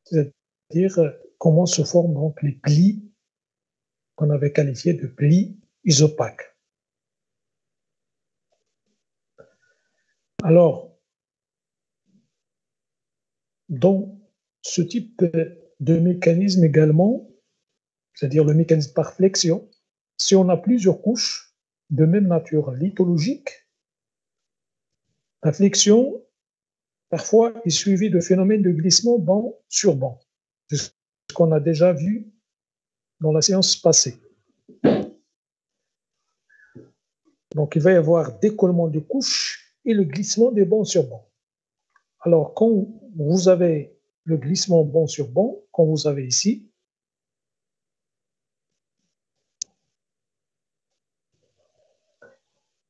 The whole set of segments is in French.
c'est-à-dire comment se forment donc les plis qu'on avait qualifiés de plis isopaques. Alors, dans ce type de mécanisme également, c'est-à-dire le mécanisme par flexion, si on a plusieurs couches de même nature lithologique, la flexion, parfois, est suivie de phénomènes de glissement banc sur banc. C'est ce qu'on a déjà vu dans la séance passée. Donc, il va y avoir décollement de couches et le glissement des bancs sur banc. Alors, quand vous avez le glissement banc sur banc, comme vous avez ici,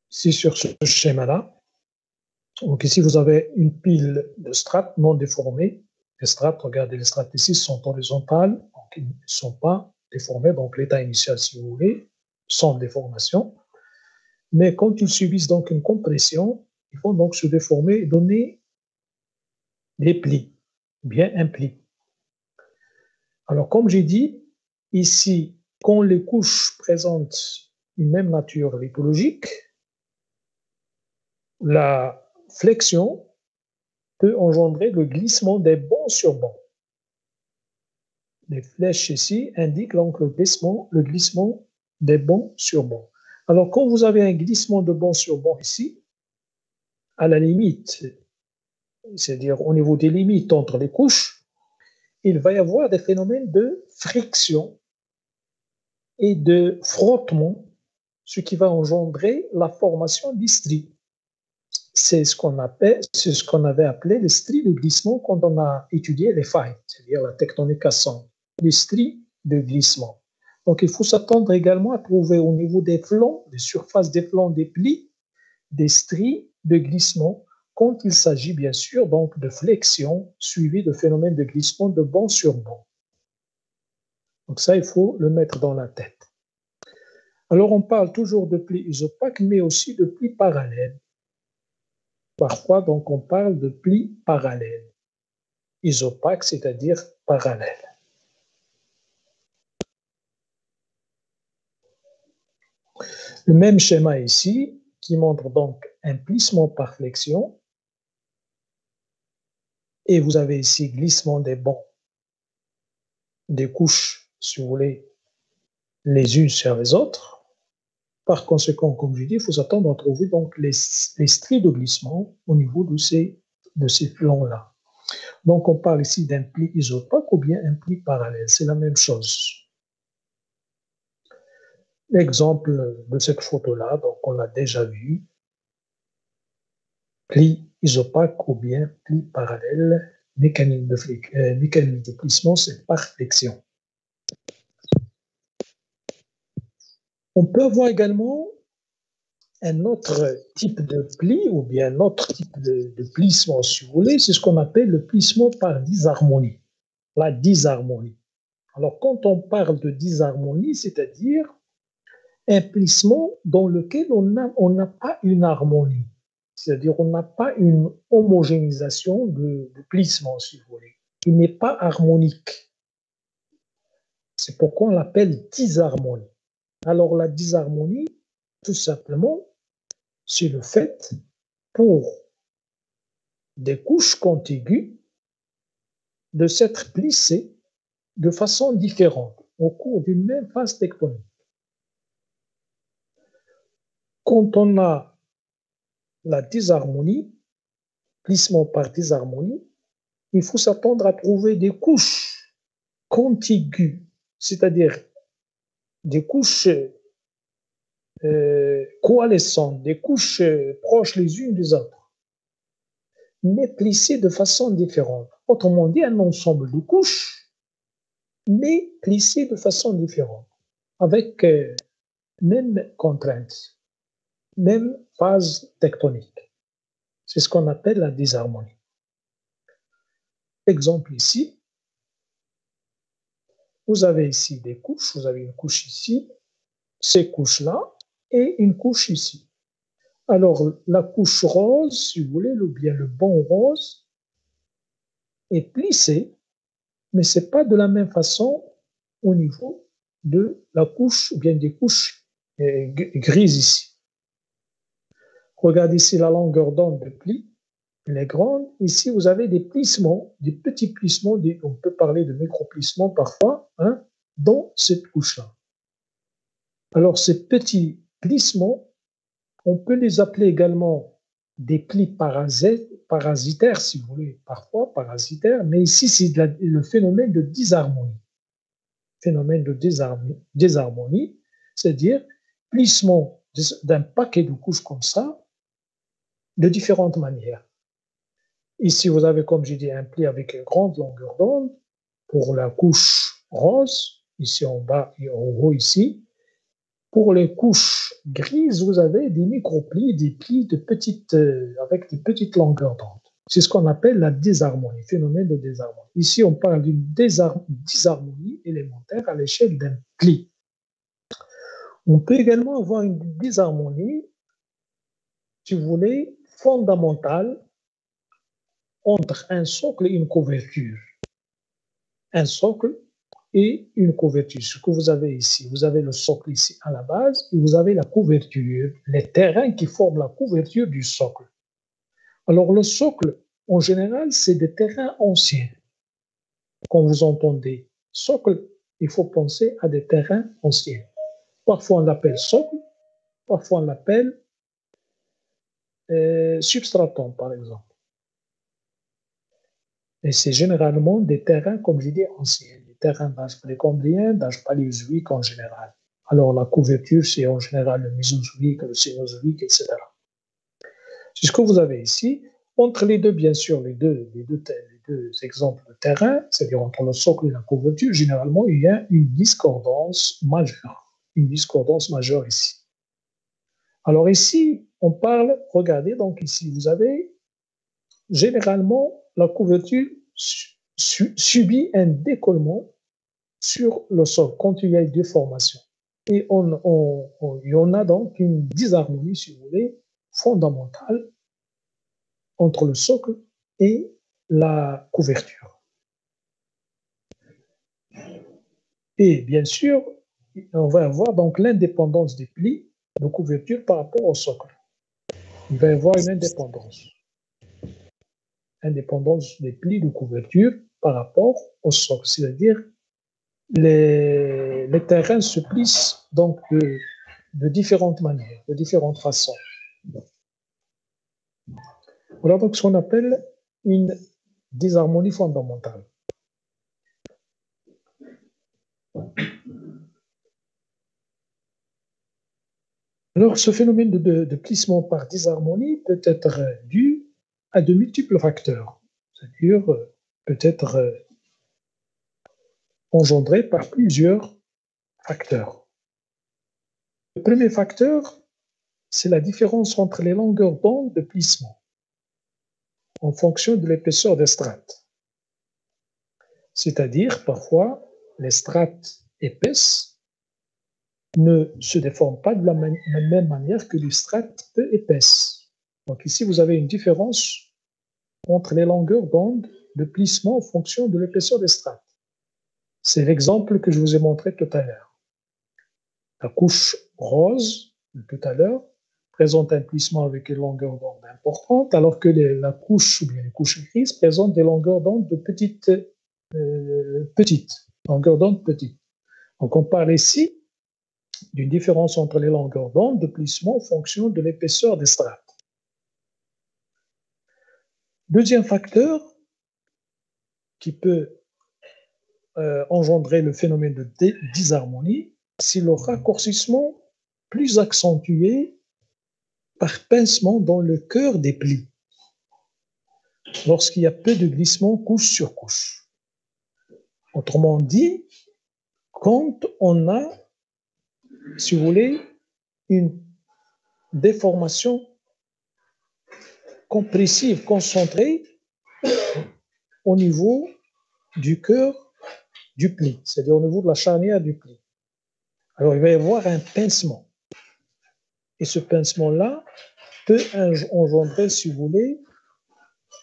c'est sur ce schéma-là. Donc ici, vous avez une pile de strates non déformées. Les strates, regardez, les strates ici sont horizontales, donc ils ne sont pas déformées. Donc l'état initial, si vous voulez, sans déformation. Mais quand ils subissent donc une compression, ils vont donc se déformer et donner des plis, bien un pli. Alors comme j'ai dit, ici, quand les couches présentent une même nature lithologique, la flexion peut engendrer le glissement des bancs sur bancs. Les flèches ici indiquent donc le glissement des bancs sur bancs. Alors, quand vous avez un glissement de banc sur banc ici, à la limite, c'est-à-dire au niveau des limites entre les couches, il va y avoir des phénomènes de friction et de frottement, ce qui va engendrer la formation d'istries. C'est ce qu'on avait appelé les stries de glissement quand on a étudié les failles, c'est-à-dire la tectonique cassante, les stries de glissement. Donc, il faut s'attendre également à trouver au niveau des flancs, des surfaces des flancs des plis, des stries de glissement quand il s'agit bien sûr donc de flexion suivie de phénomènes de glissement de banc sur banc. Donc ça, il faut le mettre dans la tête. Alors, on parle toujours de plis isopaques, mais aussi de plis parallèles. Parfois, donc, on parle de plis parallèles. Isopaques, c'est-à-dire parallèles. Le même schéma ici, qui montre donc un plissement par flexion. Et vous avez ici glissement des bancs, des couches, si vous voulez, les unes sur les autres. Par conséquent, comme je dis, il faut s'attendre à trouver donc les stries de glissement au niveau de ces flancs-là. Donc, on parle ici d'un pli isopaque ou bien un pli parallèle. C'est la même chose. L'exemple de cette photo-là, donc on l'a déjà vu. Pli isopaque ou bien pli parallèle, mécanisme de plissement, c'est par flexion. On peut avoir également un autre type de pli ou bien un autre type de plissement, si vous voulez, c'est ce qu'on appelle le plissement par disharmonie, la disharmonie. Alors, quand on parle de disharmonie, c'est-à-dire un plissement dans lequel on n'a pas une harmonie, c'est-à-dire on n'a pas une homogénéisation de plissement, si vous voulez. Il n'est pas harmonique. C'est pourquoi on l'appelle disharmonie. Alors, la disharmonie, tout simplement, c'est le fait pour des couches contiguës de s'être plissées de façon différente au cours d'une même phase tectonique. Quand on a la disharmonie, plissement par disharmonie, il faut s'attendre à trouver des couches contiguës, c'est-à-dire des couches coalescentes, des couches proches les unes des autres, mais plissées de façon différente. Autrement dit, un ensemble de couches, mais plissées de façon différente, avec même contrainte, même phase tectonique. C'est ce qu'on appelle la disharmonie. Exemple ici, vous avez ici des couches, vous avez une couche ici, ces couches-là, et une couche ici. Alors, la couche rose, si vous voulez, ou bien le banc rose, est plissé, mais ce n'est pas de la même façon au niveau de la couche, ou bien des couches grises ici. Regardez ici la longueur d'onde de pli, elle est grande. Ici, vous avez des plissements, des petits plissements, on peut parler de microplissements parfois, hein, dans cette couche-là. Alors, ces petits plissements, on peut les appeler également des plis parasitaires, si vous voulez, parfois parasitaires, mais ici, c'est le phénomène de dysharmonie. Phénomène de dysharmonie, c'est-à-dire plissement d'un paquet de couches comme ça, de différentes manières. Ici, vous avez, comme j'ai dit, un pli avec une grande longueur d'onde pour la couche rose, ici en bas et en haut ici. Pour les couches grises, vous avez des micro-plis, des plis avec de petites longueurs d'onde. C'est ce qu'on appelle la dysharmonie, phénomène de dysharmonie. Ici, on parle d'une dysharmonie élémentaire à l'échelle d'un pli. On peut également avoir une dysharmonie, si vous voulez, fondamentale entre un socle et une couverture. Un socle et une couverture. Ce que vous avez ici, vous avez le socle ici à la base et vous avez la couverture, les terrains qui forment la couverture du socle. Alors le socle, en général, c'est des terrains anciens. Quand vous entendez socle, il faut penser à des terrains anciens. Parfois on l'appelle socle, parfois on l'appelle substratum, par exemple. Et c'est généralement des terrains, comme je dis, anciens, des terrains d'âge précambrien, d'âge paléozoïque en général. Alors la couverture, c'est en général le mésozoïque, le cénozoïque, etc. C'est ce que vous avez ici. Entre les deux, bien sûr, les deux exemples de terrain, c'est-à-dire entre le socle et la couverture, généralement, il y a une discordance majeure. Une discordance majeure ici. Alors ici, on parle, regardez, donc ici, vous avez généralement la couverture subit un décollement sur le sol quand il y a une déformation. Et il y en a donc une dysharmonie, si vous voulez, fondamentale entre le socle et la couverture. Et bien sûr, on va avoir donc l'indépendance des plis de couverture par rapport au socle. Il va y avoir une indépendance. Indépendance des plis de couverture par rapport au socle, c'est-à-dire les terrains se plissent donc de différentes manières, de différentes façons. Voilà donc ce qu'on appelle une dysharmonie fondamentale. Alors, ce phénomène de plissement par dysharmonie peut être dû à de multiples facteurs, c'est-à-dire peut être engendré par plusieurs facteurs. Le premier facteur, c'est la différence entre les longueurs d'onde de plissement en fonction de l'épaisseur des strates. C'est-à-dire, parfois, les strates épaisses ne se déforment pas de la même manière que les strates peu épaisses. Donc ici, vous avez une différence entre les longueurs d'onde de plissement en fonction de l'épaisseur des strates. C'est l'exemple que je vous ai montré tout à l'heure. La couche rose de tout à l'heure présente un plissement avec une longueur d'onde importante, alors que la couche ou bien les couches grises présentent des longueurs d'onde de petites longueurs d'onde petites. Donc on parle ici d'une différence entre les longueurs d'onde de plissement en fonction de l'épaisseur des strates. Deuxième facteur qui peut engendrer le phénomène de dysharmonie, c'est le raccourcissement plus accentué par pincement dans le cœur des plis, lorsqu'il y a peu de glissement couche sur couche. Autrement dit, quand on a, si vous voulez, une déformation compressive, concentrée au niveau du cœur du pli, c'est-à-dire au niveau de la charnière du pli. Alors, il va y avoir un pincement. Et ce pincement-là peut engendrer, si vous voulez,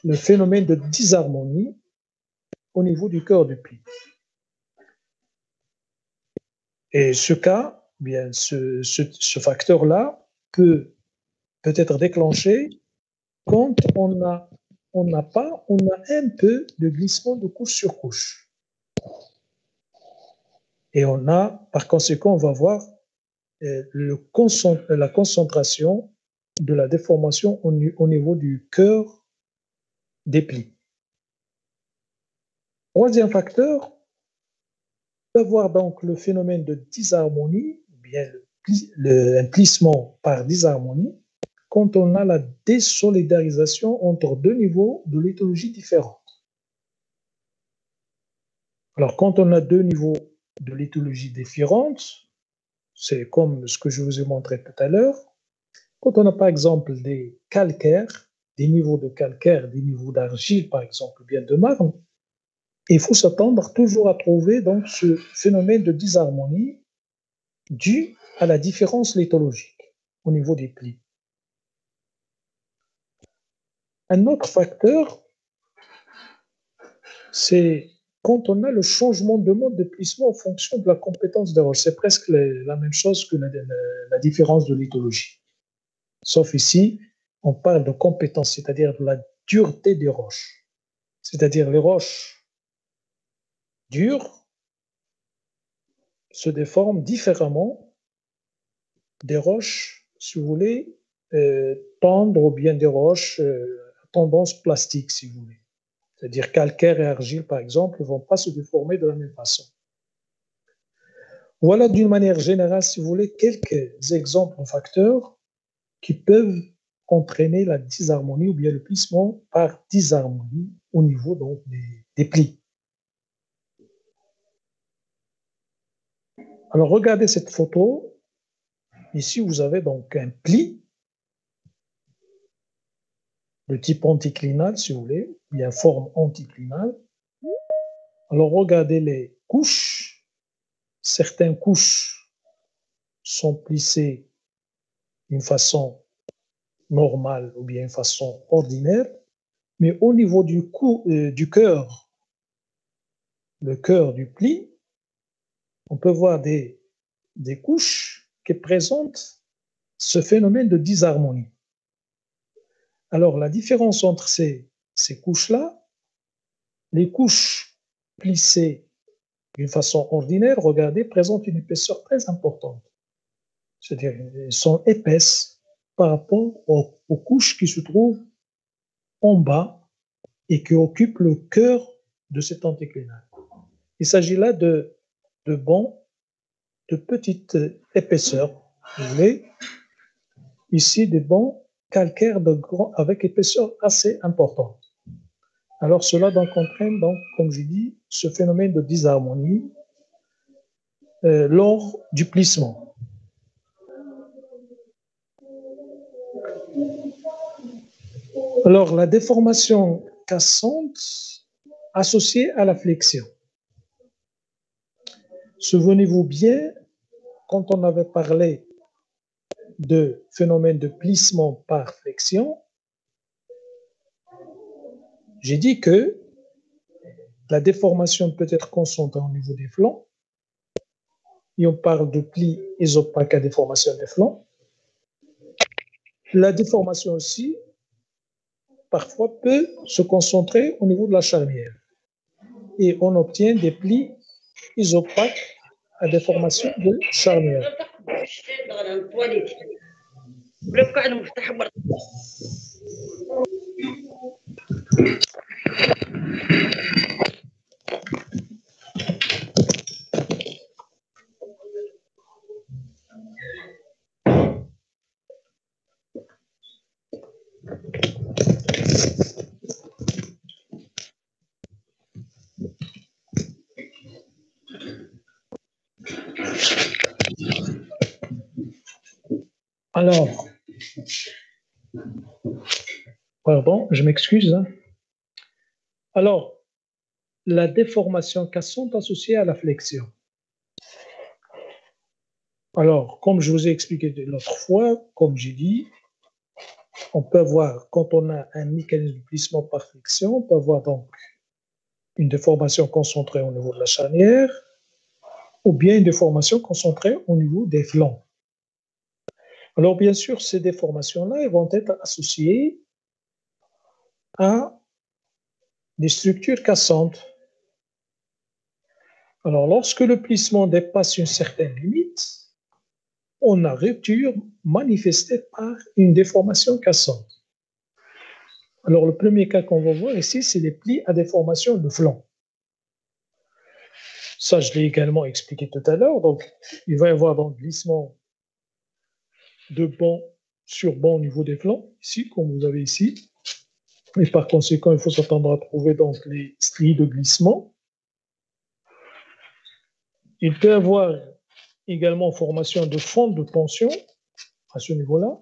le phénomène de dysharmonie au niveau du cœur du pli. Et ce cas, bien, ce facteur-là peut être déclenché quand on a un peu de glissement de couche sur couche. Et par conséquent, on va voir la concentration de la déformation au niveau du cœur des plis. Troisième facteur, on peut avoir donc le phénomène de disharmonie, bien un plissement par disharmonie, quand on a la désolidarisation entre deux niveaux de lithologie différents. Alors, quand on a deux niveaux de lithologie différentes, c'est comme ce que je vous ai montré tout à l'heure. Quand on a par exemple des calcaires, des niveaux de calcaire, des niveaux d'argile par exemple, ou bien de marne, il faut s'attendre toujours à trouver donc ce phénomène de disharmonie dû à la différence lithologique au niveau des plis. Un autre facteur, c'est quand on a le changement de mode de plissement en fonction de la compétence des roches. C'est presque la même chose que la différence de lithologie. Sauf ici, on parle de compétence, c'est-à-dire de la dureté des roches. C'est-à-dire les roches dures se déforment différemment des roches, si vous voulez, tendres ou bien des roches à tendance plastique, si vous voulez. C'est-à-dire calcaire et argile, par exemple, ne vont pas se déformer de la même façon. Voilà d'une manière générale, si vous voulez, quelques exemples de facteurs qui peuvent entraîner la disharmonie ou bien le plissement par disharmonie au niveau donc, des plis. Alors, regardez cette photo. Ici, vous avez donc un pli de type anticlinal, si vous voulez, bien forme anticlinale. Alors, regardez les couches. Certaines couches sont plissées d'une façon normale ou bien d'une façon ordinaire, mais au niveau du cœur, le cœur du pli, on peut voir des couches qui présentent ce phénomène de disharmonie. Alors, la différence entre ces couches-là, les couches plissées d'une façon ordinaire, regardez, présentent une épaisseur très importante. C'est-à-dire, elles sont épaisses par rapport aux couches qui se trouvent en bas et qui occupent le cœur de cet anticlinal. Il s'agit là de bancs de petite épaisseur. Vous voyez, ici des bancs calcaires avec épaisseur assez importante. Alors cela donc entraîne, donc, comme je dis, ce phénomène de disharmonie lors du plissement. Alors la déformation cassante associée à la flexion. Souvenez-vous bien, quand on avait parlé de phénomène de plissement par flexion, j'ai dit que la déformation peut être concentrée au niveau des flancs, et on parle de plis isopaques à déformation des flancs. La déformation aussi, parfois, peut se concentrer au niveau de la charnière, et on obtient des plis isopaques à déformation de charnière. Alors, pardon, je m'excuse. Alors, la déformation cassante associée à la flexion. Alors, comme je vous ai expliqué l'autre fois, comme j'ai dit, on peut avoir, quand on a un mécanisme de plissement par flexion, on peut avoir donc une déformation concentrée au niveau de la charnière, ou bien une déformation concentrée au niveau des flancs. Alors, bien sûr, ces déformations-là vont être associées à des structures cassantes. Alors, lorsque le plissement dépasse une certaine limite, on a rupture manifestée par une déformation cassante. Alors, le premier cas qu'on va voir ici, c'est les plis à déformation de flanc. Ça, je l'ai également expliqué tout à l'heure. Donc, il va y avoir donc glissement de banc sur banc au niveau des flancs, ici, comme vous avez ici. Et par conséquent, il faut s'attendre à trouver donc les stries de glissement. Il peut y avoir également formation de fente de tension à ce niveau-là.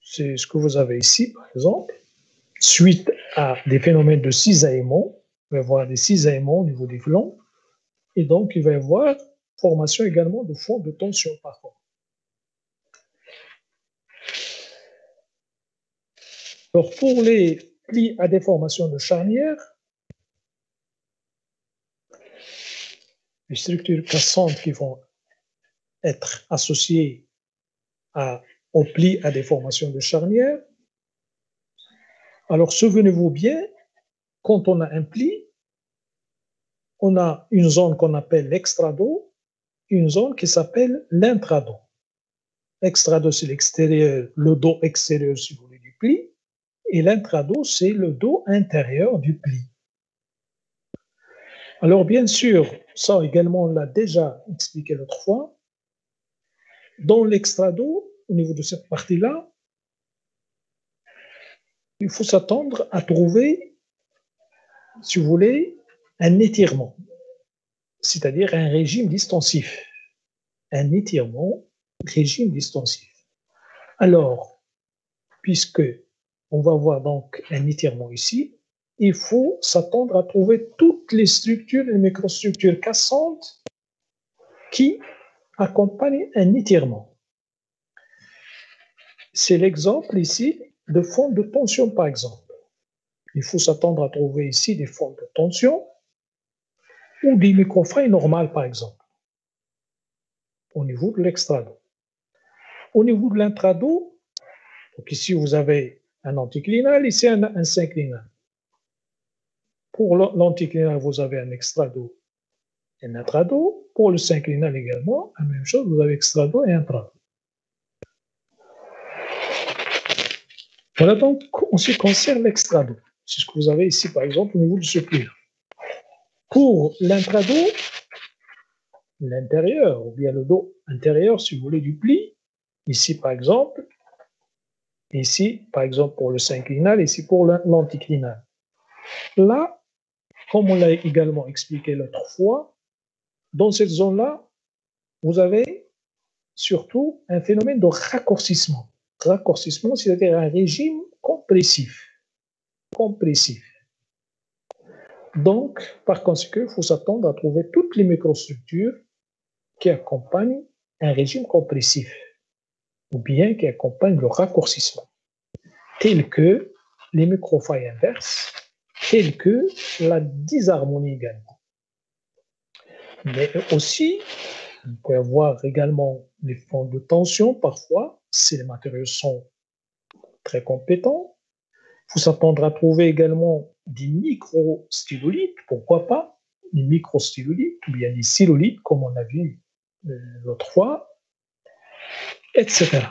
C'est ce que vous avez ici, par exemple. Suite à des phénomènes de cisaillement, il va y avoir des cisaillements au niveau des flancs. Et donc, il va y avoir formation également de fente de tension parfois. Alors, pour les plis à déformation de charnière, les structures cassantes qui vont être associées aux plis à déformation de charnière. Alors, souvenez-vous bien, quand on a un pli, on a une zone qu'on appelle l'extrado, une zone qui s'appelle l'intrado. L'extrado, c'est l'extérieur, le dos extérieur, si vous voulez, du pli, et l'intrado, c'est le dos intérieur du pli. Alors, bien sûr, ça également, on l'a déjà expliqué l'autre fois. Dans l'extrado, au niveau de cette partie-là, il faut s'attendre à trouver, si vous voulez, un étirement, c'est-à-dire un régime distensif. Un étirement, régime distensif. Alors, puisque on va voir donc un étirement ici, il faut s'attendre à trouver toutes les structures, les microstructures cassantes qui accompagnent un étirement. C'est l'exemple ici de fente de tension, par exemple. Il faut s'attendre à trouver ici des fentes de tension ou des microfreins normales, par exemple, au niveau de l'extrado. Au niveau de l'intrado, donc ici vous avez un anticlinal, ici un synclinal. Pour l'anticlinal, vous avez un extrado et un intrado. Pour le synclinal également, la même chose, vous avez extrado et intrado. Voilà donc en ce qui concerne l'extrado. C'est ce que vous avez ici, par exemple, au niveau de ce pli-là. Pour l'intrado, l'intérieur, ou bien le dos intérieur, si vous voulez, du pli, ici, par exemple, ici, par exemple, pour le synclinal, ici, pour l'anticlinal. Là, comme on l'a également expliqué l'autre fois, dans cette zone-là, vous avez surtout un phénomène de raccourcissement. Raccourcissement, c'est-à-dire un régime compressif. Compressif. Donc, par conséquent, il faut s'attendre à trouver toutes les microstructures qui accompagnent un régime compressif ou bien qui accompagnent le raccourcissement, tels que les microfailles inverses, tels que la disharmonie également. Mais aussi, on peut avoir également les fentes de tension parfois, si les matériaux sont très compétents. Il faut s'attendre à trouver également des microstylolites, pourquoi pas, des microstylolites ou bien des stylolites, comme on a vu l'autre fois, etc.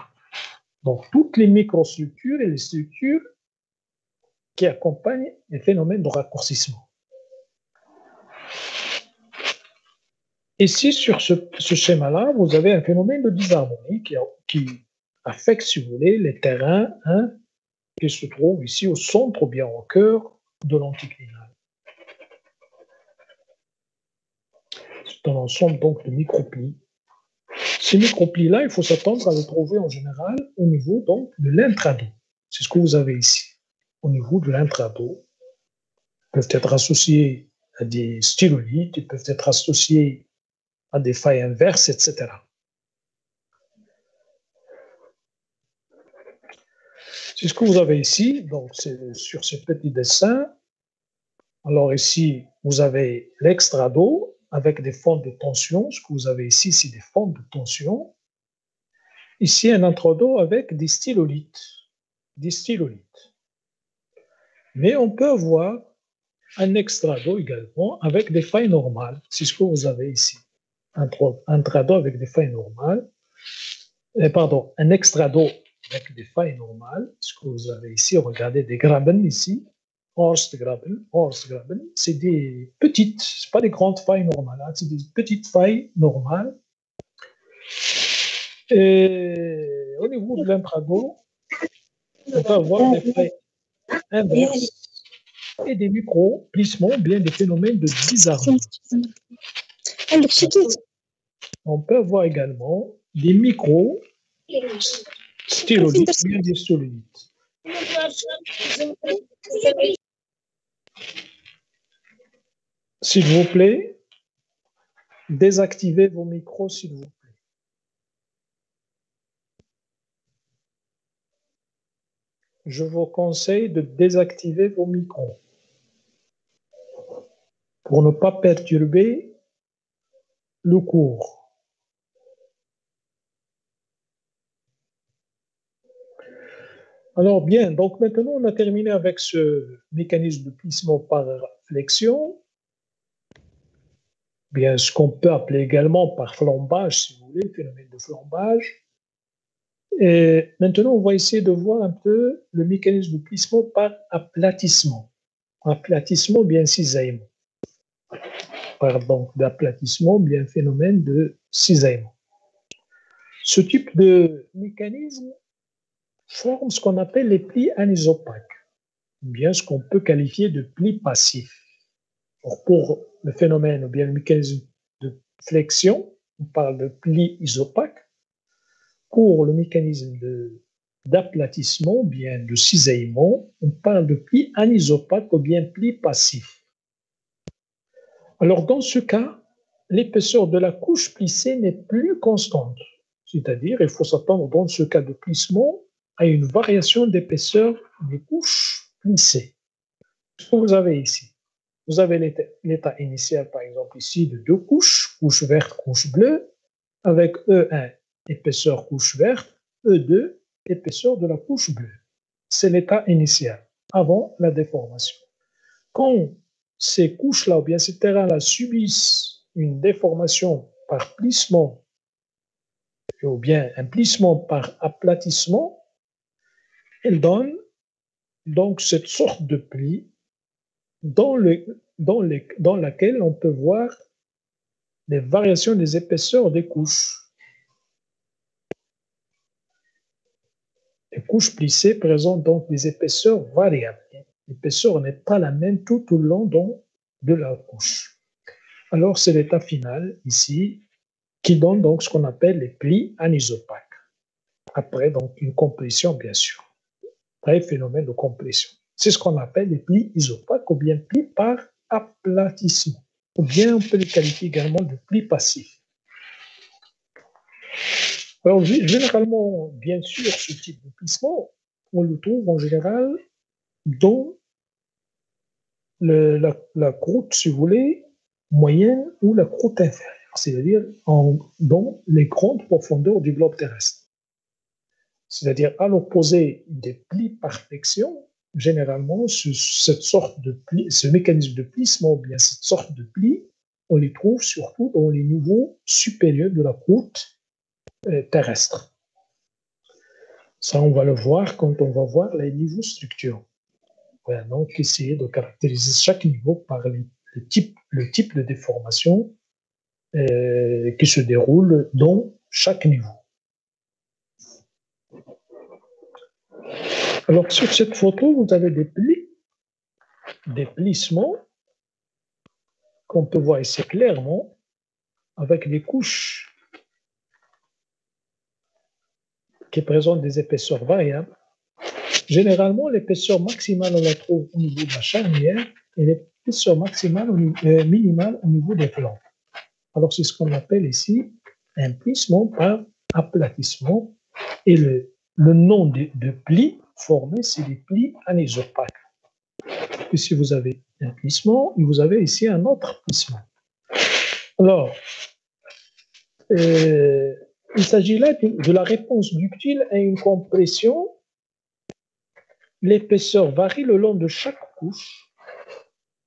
Donc, toutes les microstructures et les structures qui accompagnent les phénomènes de raccourcissement. Ici, sur ce schéma-là, vous avez un phénomène de disharmonie qui affecte, si vous voulez, les terrains qui se trouvent ici au centre ou bien au cœur de l'anticlinal. C'est un ensemble donc de microplis. Ces microplis-là, il faut s'attendre à les trouver en général au niveau donc de l'intrado. C'est ce que vous avez ici. Au niveau de l'intrado, ils peuvent être associés à des stylolites, ils peuvent être associés à des failles inverses, etc. C'est ce que vous avez ici. Donc, sur ce petit dessin, Alors ici, vous avez l'extra d'eau avec des fentes de tension. Ce que vous avez ici, c'est des fentes de tension. Ici, un intra d'eau avec des stylolithes. Des stylolithes. Mais on peut avoir un extra d'eau également avec des failles normales. C'est ce que vous avez ici. Un trado avec des failles normales. Pardon, un extra d'eau avec des failles normales. Ce que vous avez ici, regardez des graben ici. Horstgraben, c'est des petites, c'est pas des grandes failles normales, hein, c'est des petites failles normales. Et au niveau de l'intrado, on peut avoir des failles inverses et des micro-plissements, bien des phénomènes de désarmement. On peut avoir également des micro-stylolithes, bien des stylolithes. S'il vous plaît, désactivez vos micros, s'il vous plaît. Je vous conseille de désactiver vos micros pour ne pas perturber le cours. Alors bien, donc maintenant on a terminé avec ce mécanisme de plissement par flexion, bien ce qu'on peut appeler également par flambage, si vous voulez, phénomène de flambage. Et maintenant on va essayer de voir un peu le mécanisme de plissement par aplatissement. Aplatissement, bien cisaillement. Pardon, d'aplatissement, bien phénomène de cisaillement. Ce type de mécanisme forme ce qu'on appelle les plis anisopaques, ou bien ce qu'on peut qualifier de plis passifs. Pour le phénomène ou bien le mécanisme de flexion, on parle de plis isopaques. Pour le mécanisme d'aplatissement, bien de cisaillement, on parle de plis anisopaques ou bien plis passifs. Alors dans ce cas, l'épaisseur de la couche plissée n'est plus constante. C'est-à-dire, il faut s'attendre dans ce cas de plissement à une variation d'épaisseur des couches plissées. Ce que vous avez ici, vous avez l'état initial, par exemple, ici, de deux couches, couche verte, couche bleue, avec E1, épaisseur couche verte, E2, épaisseur de la couche bleue. C'est l'état initial, avant la déformation. Quand ces couches-là, ou bien ces terrains-là, subissent une déformation par plissement, ou bien un plissement par aplatissement, elle donne donc cette sorte de pli dans laquelle on peut voir les variations des épaisseurs des couches. Les couches plissées présentent donc des épaisseurs variables. L'épaisseur n'est pas la même tout au long de la couche. Alors, c'est l'état final ici qui donne donc ce qu'on appelle les plis anisopaques. Après, donc, une compression, bien sûr. Après, phénomène de compression. C'est ce qu'on appelle les plis isopaques ou bien plis par aplatissement. Ou bien on peut les qualifier également de plis passifs. Alors, généralement, bien sûr, ce type de plissement, on le trouve en général dans la croûte, si vous voulez, moyenne ou la croûte inférieure, c'est-à-dire dans les grandes profondeurs du globe terrestre. C'est-à-dire à l'opposé des plis par flexion, généralement, cette sorte de pli, ce mécanisme de plissement, ou bien cette sorte de pli, on les trouve surtout dans les niveaux supérieurs de la croûte terrestre. Ça, on va le voir quand on va voir les niveaux structurants. Voilà, donc, essayer de caractériser chaque niveau par le type de déformation qui se déroule dans chaque niveau. Alors, sur cette photo, vous avez des plis, des plissements qu'on peut voir ici clairement avec des couches qui présentent des épaisseurs variables. Généralement, l'épaisseur maximale, on la trouve au niveau de la charnière et l'épaisseur maximale minimale au niveau des flancs. Alors, c'est ce qu'on appelle ici un plissement par aplatissement. Et le nom de plis formé, c'est des plis anisopaques. Ici, vous avez un plissement et vous avez ici un autre plissement. Alors, il s'agit là de la réponse ductile à une compression. L'épaisseur varie le long de chaque couche.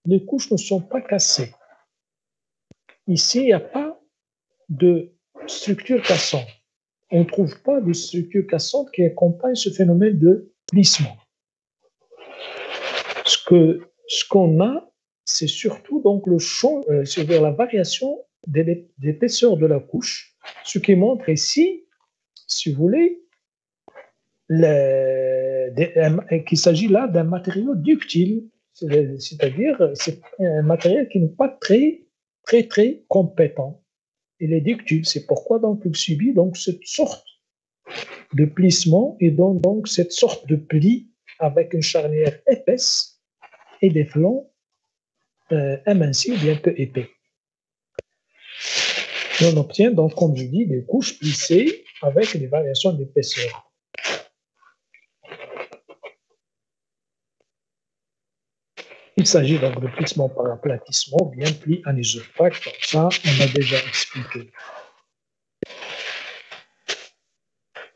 Les couches ne sont pas cassées. Ici, il n'y a pas de structure cassante. On ne trouve pas de structure cassante qui accompagne ce phénomène de plissement. Ce qu'on a, c'est surtout donc le champ, c'est-à-dire la variation de l'épaisseur de la couche, ce qui montre ici, si vous voulez, qu'il s'agit là d'un matériau ductile, c'est-à-dire c'est un matériel qui n'est pas très compétent. Il est ductile, c'est pourquoi donc il subit donc cette sorte de plissement et donc cette sorte de pli avec une charnière épaisse et des flancs amincis ou bien peu épais. Et on obtient donc, comme je dis, des couches plissées avec des variations d'épaisseur. Il s'agit donc de plissement par aplatissement ou bien pli anisopaque, comme ça on a déjà expliqué.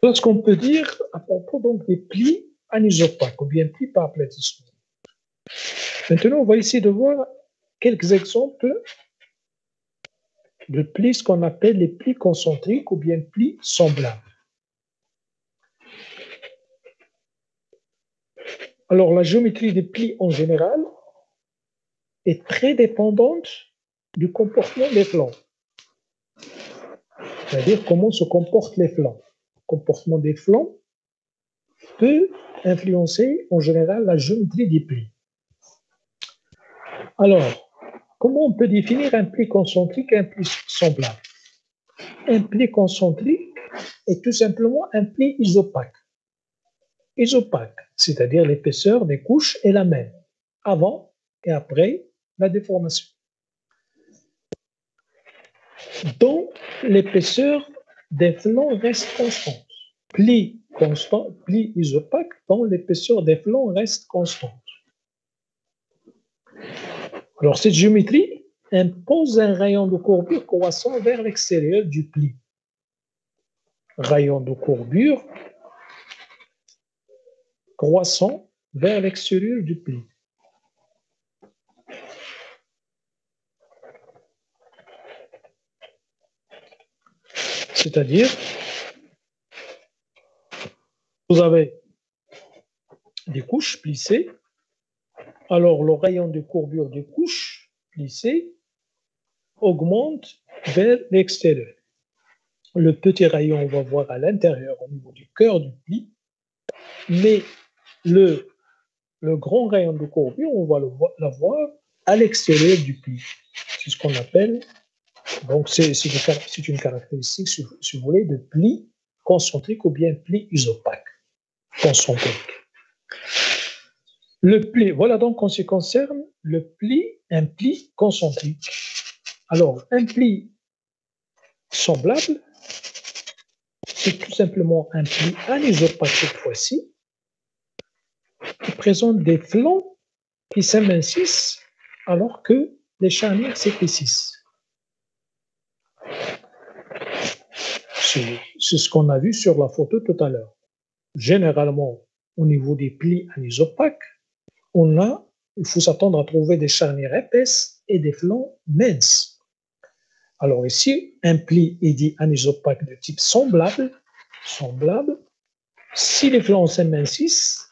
Voilà ce qu'on peut dire à propos donc des plis anisopaques ou bien plis par aplatissement. Maintenant, on va essayer de voir quelques exemples de plis, ce qu'on appelle les plis concentriques ou bien plis semblables. Alors, la géométrie des plis en général est très dépendante du comportement des flancs. C'est-à-dire comment se comportent les flancs. Le comportement des flancs peut influencer en général la géométrie des plis. Alors, comment on peut définir un pli concentrique et un pli semblable? Un pli concentrique est tout simplement un pli isopaque. Isopaque, c'est-à-dire l'épaisseur des couches est la même, avant et après la déformation. Donc, l'épaisseur des flancs reste constante. Pli constant, pli isopaque, dont l'épaisseur des flancs reste constante. Alors, cette géométrie impose un rayon de courbure croissant vers l'extérieur du pli. Rayon de courbure croissant vers l'extérieur du pli. C'est-à-dire, vous avez des couches plissées, alors le rayon de courbure des couches plissées augmente vers l'extérieur. Le petit rayon, on va voir à l'intérieur, au niveau du cœur du pli, mais le grand rayon de courbure, on va le voir à l'extérieur du pli. C'est ce qu'on appelle, donc c'est une caractéristique, si vous voulez, de pli concentrique ou bien pli isopaque, concentrique. Le pli, voilà donc en ce qui concerne le pli, un pli concentrique. Alors, un pli semblable, c'est tout simplement un pli anisopaque cette fois-ci, qui présente des flancs qui s'amincissent alors que les charnières s'épaississent. C'est ce qu'on a vu sur la photo tout à l'heure. Généralement, au niveau des plis anisopaques, il faut s'attendre à trouver des charnières épaisses et des flancs minces. Alors ici, un pli est dit anisopaque de type semblable, si les flancs s'amincissent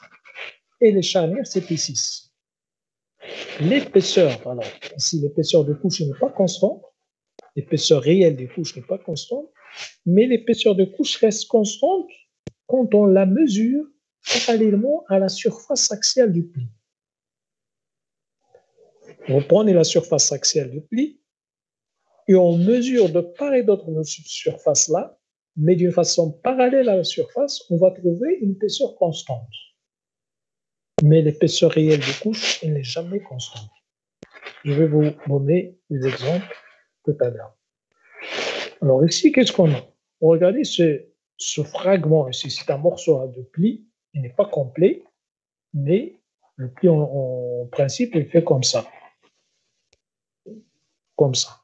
et les charnières s'épaississent. L'épaisseur, alors ici l'épaisseur de couche n'est pas constante, l'épaisseur réelle des couches n'est pas constante, mais l'épaisseur de couche reste constante quand on la mesure parallèlement à la surface axiale du pli. Vous prenez la surface axiale du pli et on mesure de part et d'autre de cette surface-là, mais d'une façon parallèle à la surface, on va trouver une épaisseur constante. Mais l'épaisseur réelle des couches, elle n'est jamais constante. Je vais vous donner des exemples tout à l'heure. Alors ici, qu'est-ce qu'on a? Regardez ce fragment ici, c'est un morceau de pli, il n'est pas complet, mais Le pli, en principe, est fait comme ça. Comme ça.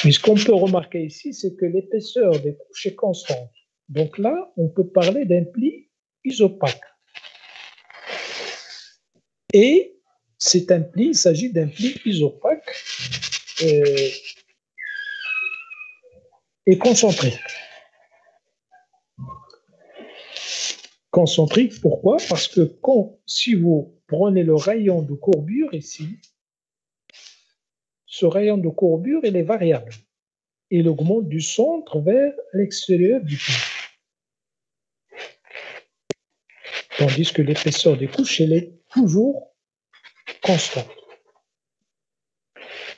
Mais ce qu'on peut remarquer ici, c'est que l'épaisseur des couches est constante. Donc là, on peut parler d'un pli isopaque. Et c'est un pli, il s'agit d'un pli isopaque et concentrique. Concentrique, pourquoi? Parce que si vous prenez le rayon de courbure ici, ce rayon de courbure, il est variable. Il augmente du centre vers l'extérieur du pli. Tandis que l'épaisseur des couches, elle est toujours constante.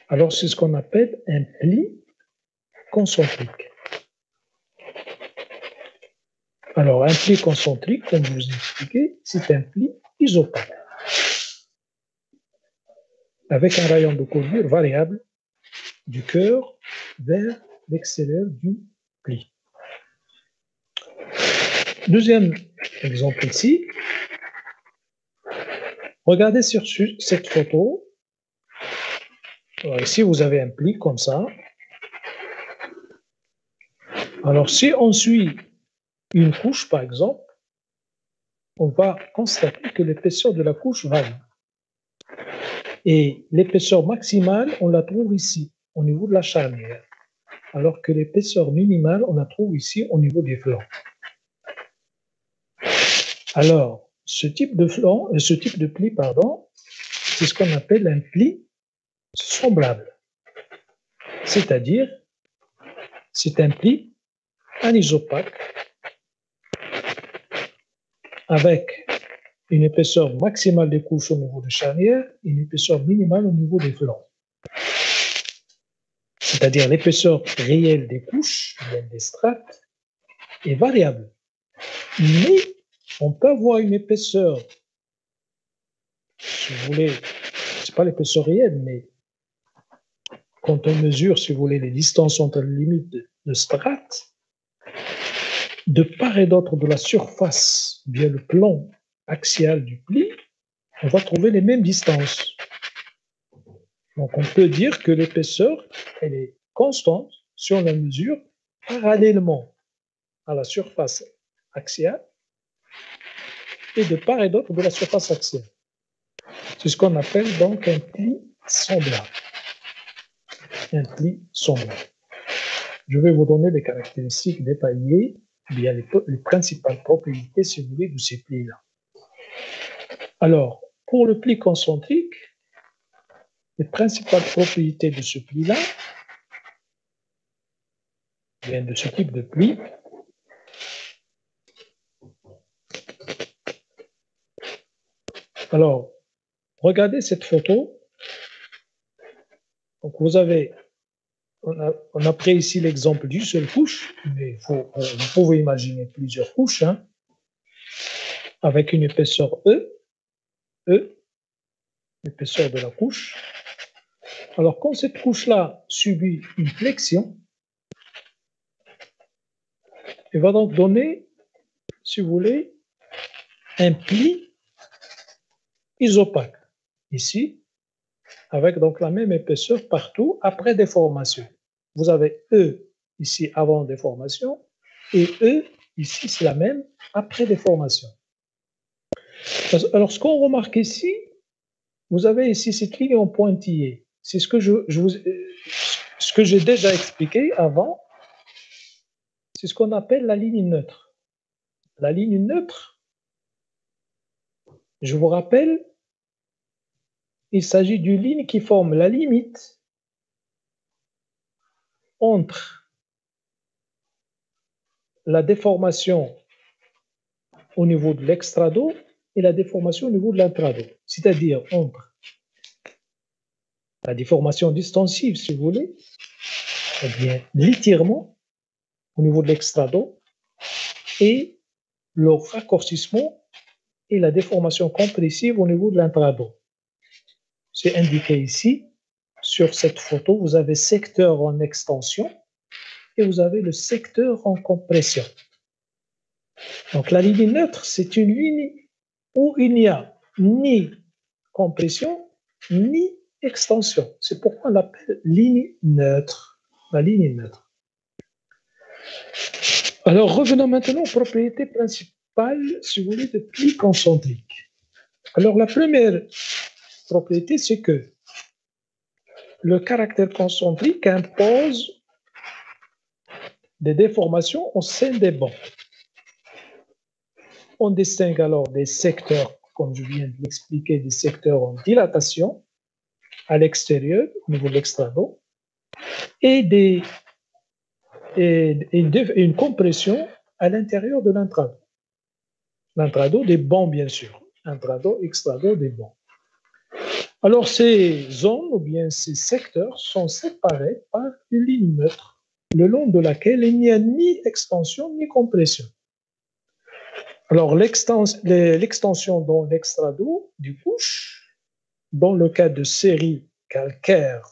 Alors, c'est ce qu'on appelle un pli concentrique. Alors, un pli concentrique, comme je vous ai expliqué, c'est un pli isopaque, avec un rayon de courbure variable du cœur vers l'extérieur du pli. Deuxième exemple ici. Regardez sur cette photo. Alors ici, vous avez un pli comme ça. Alors, si on suit une couche, par exemple, on va constater que l'épaisseur de la couche varie. Et l'épaisseur maximale, on la trouve ici, au niveau de la charnière. Alors que l'épaisseur minimale, on la trouve ici, au niveau des flancs. Alors, ce type de pli, c'est ce qu'on appelle un pli semblable. C'est-à-dire, c'est un pli anisopaque avec une épaisseur maximale des couches au niveau de charnière et une épaisseur minimale au niveau des flancs. C'est-à-dire l'épaisseur réelle des couches, des strates, est variable. Mais on peut avoir une épaisseur, si vous voulez, c'est pas l'épaisseur réelle, mais quand on mesure, si vous voulez, les distances entre les limites de strates, de part et d'autre de la surface, via le plan axial du pli, on va trouver les mêmes distances. Donc on peut dire que l'épaisseur, elle est constante si on la mesure parallèlement à la surface axiale et de part et d'autre de la surface axiale. C'est ce qu'on appelle donc un pli semblable. Un pli semblable. Je vais vous donner les caractéristiques détaillées, bien les principales propriétés, si vous voulez, de ces plis-là. Alors, pour le pli concentrique, les principales propriétés de ce pli-là, bien de ce type de pli, alors, regardez cette photo. Donc, on a pris ici l'exemple d'une seule couche, mais vous pouvez imaginer plusieurs couches, hein, avec une épaisseur l'épaisseur de la couche. Alors, quand cette couche-là subit une flexion, elle va donc donner, si vous voulez, un pli isopaque, ici, avec donc la même épaisseur partout après déformation. Vous avez E ici avant déformation et E ici, c'est la même après déformation. Alors, ce qu'on remarque ici, vous avez ici cette ligne en pointillé. C'est ce que ce que j'ai déjà expliqué avant. C'est ce qu'on appelle la ligne neutre. La ligne neutre, je vous rappelle, il s'agit d'une ligne qui forme la limite entre la déformation au niveau de l'extrado et la déformation au niveau de l'intrado. C'est-à-dire entre la déformation distensive, si vous voulez, eh bien, l'étirement au niveau de l'extrado et le raccourcissement et la déformation compressive au niveau de l'intrado. C'est indiqué ici. Sur cette photo, vous avez secteur en extension et vous avez le secteur en compression. Donc la ligne neutre, c'est une ligne où il n'y a ni compression ni extension. C'est pourquoi on l'appelle ligne neutre. La ligne neutre. Alors, revenons maintenant aux propriétés principales, si vous voulez, de pli concentrique. Alors, la première propriété, c'est que le caractère concentrique impose des déformations au sein des bancs. On distingue alors des secteurs, comme je viens de l'expliquer, des secteurs en dilatation à l'extérieur, au niveau de l'extrado, et une compression à l'intérieur de l'intrado. L'intrado des bancs, bien sûr. Intrado, extrado des bancs. Alors, ces zones ou bien ces secteurs sont séparés par une ligne neutre, le long de laquelle il n'y a ni extension ni compression. Alors, l'extension dans l'extrado du couche, dans le cas de séries calcaires,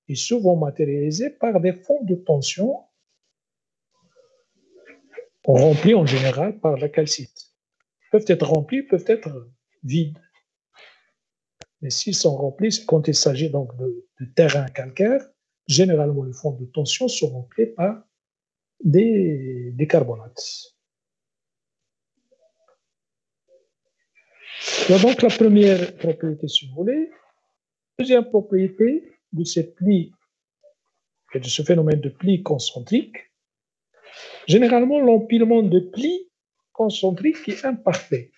est souvent matérialisée par des fonds de tension remplis en général par la calcite. Ils peuvent être remplis, peuvent être vides. Mais s'ils sont remplis, quand il s'agit donc de terrain calcaire, généralement les fonds de tension sont remplis par des carbonates. Voilà donc la première propriété, si vous voulez. Deuxième propriété de ces plis et de ce phénomène de plis concentrique, généralement l'empilement de plis concentriques est imparfait.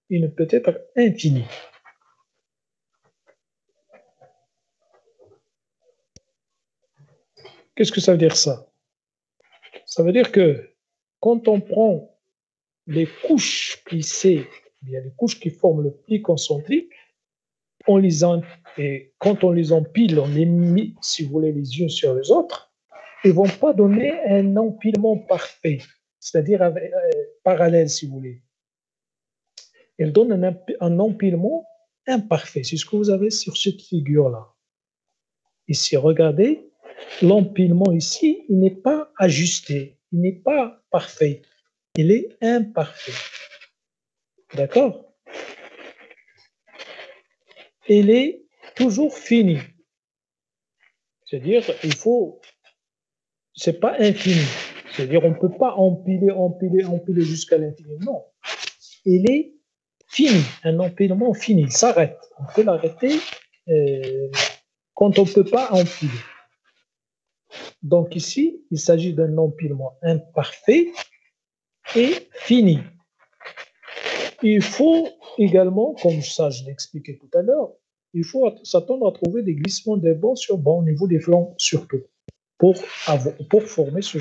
Il ne peut être infini. Qu'est-ce que ça veut dire ça? Ça veut dire que quand on prend les couches plissées, bien les couches qui forment le pli concentrique, et quand on les empile, on les met, si vous voulez, les unes sur les autres, ils ne vont pas donner un empilement parfait, c'est-à-dire parallèle, si vous voulez. Ils donnent un empilement imparfait. C'est ce que vous avez sur cette figure-là. Ici, regardez, l'empilement ici, il n'est pas ajusté, il n'est pas parfait, il est imparfait. D'accord? Il est toujours fini. C'est-à-dire, c'est pas infini. C'est-à-dire, on ne peut pas empiler jusqu'à l'infini. Non. Il est fini, un empilement fini, il s'arrête. On peut l'arrêter quand on ne peut pas empiler. Donc ici, il s'agit d'un empilement imparfait et fini. Il faut également, comme ça je l'ai expliqué tout à l'heure, il faut s'attendre à trouver des glissements des bancs sur banc au niveau des flancs surtout, pour former ce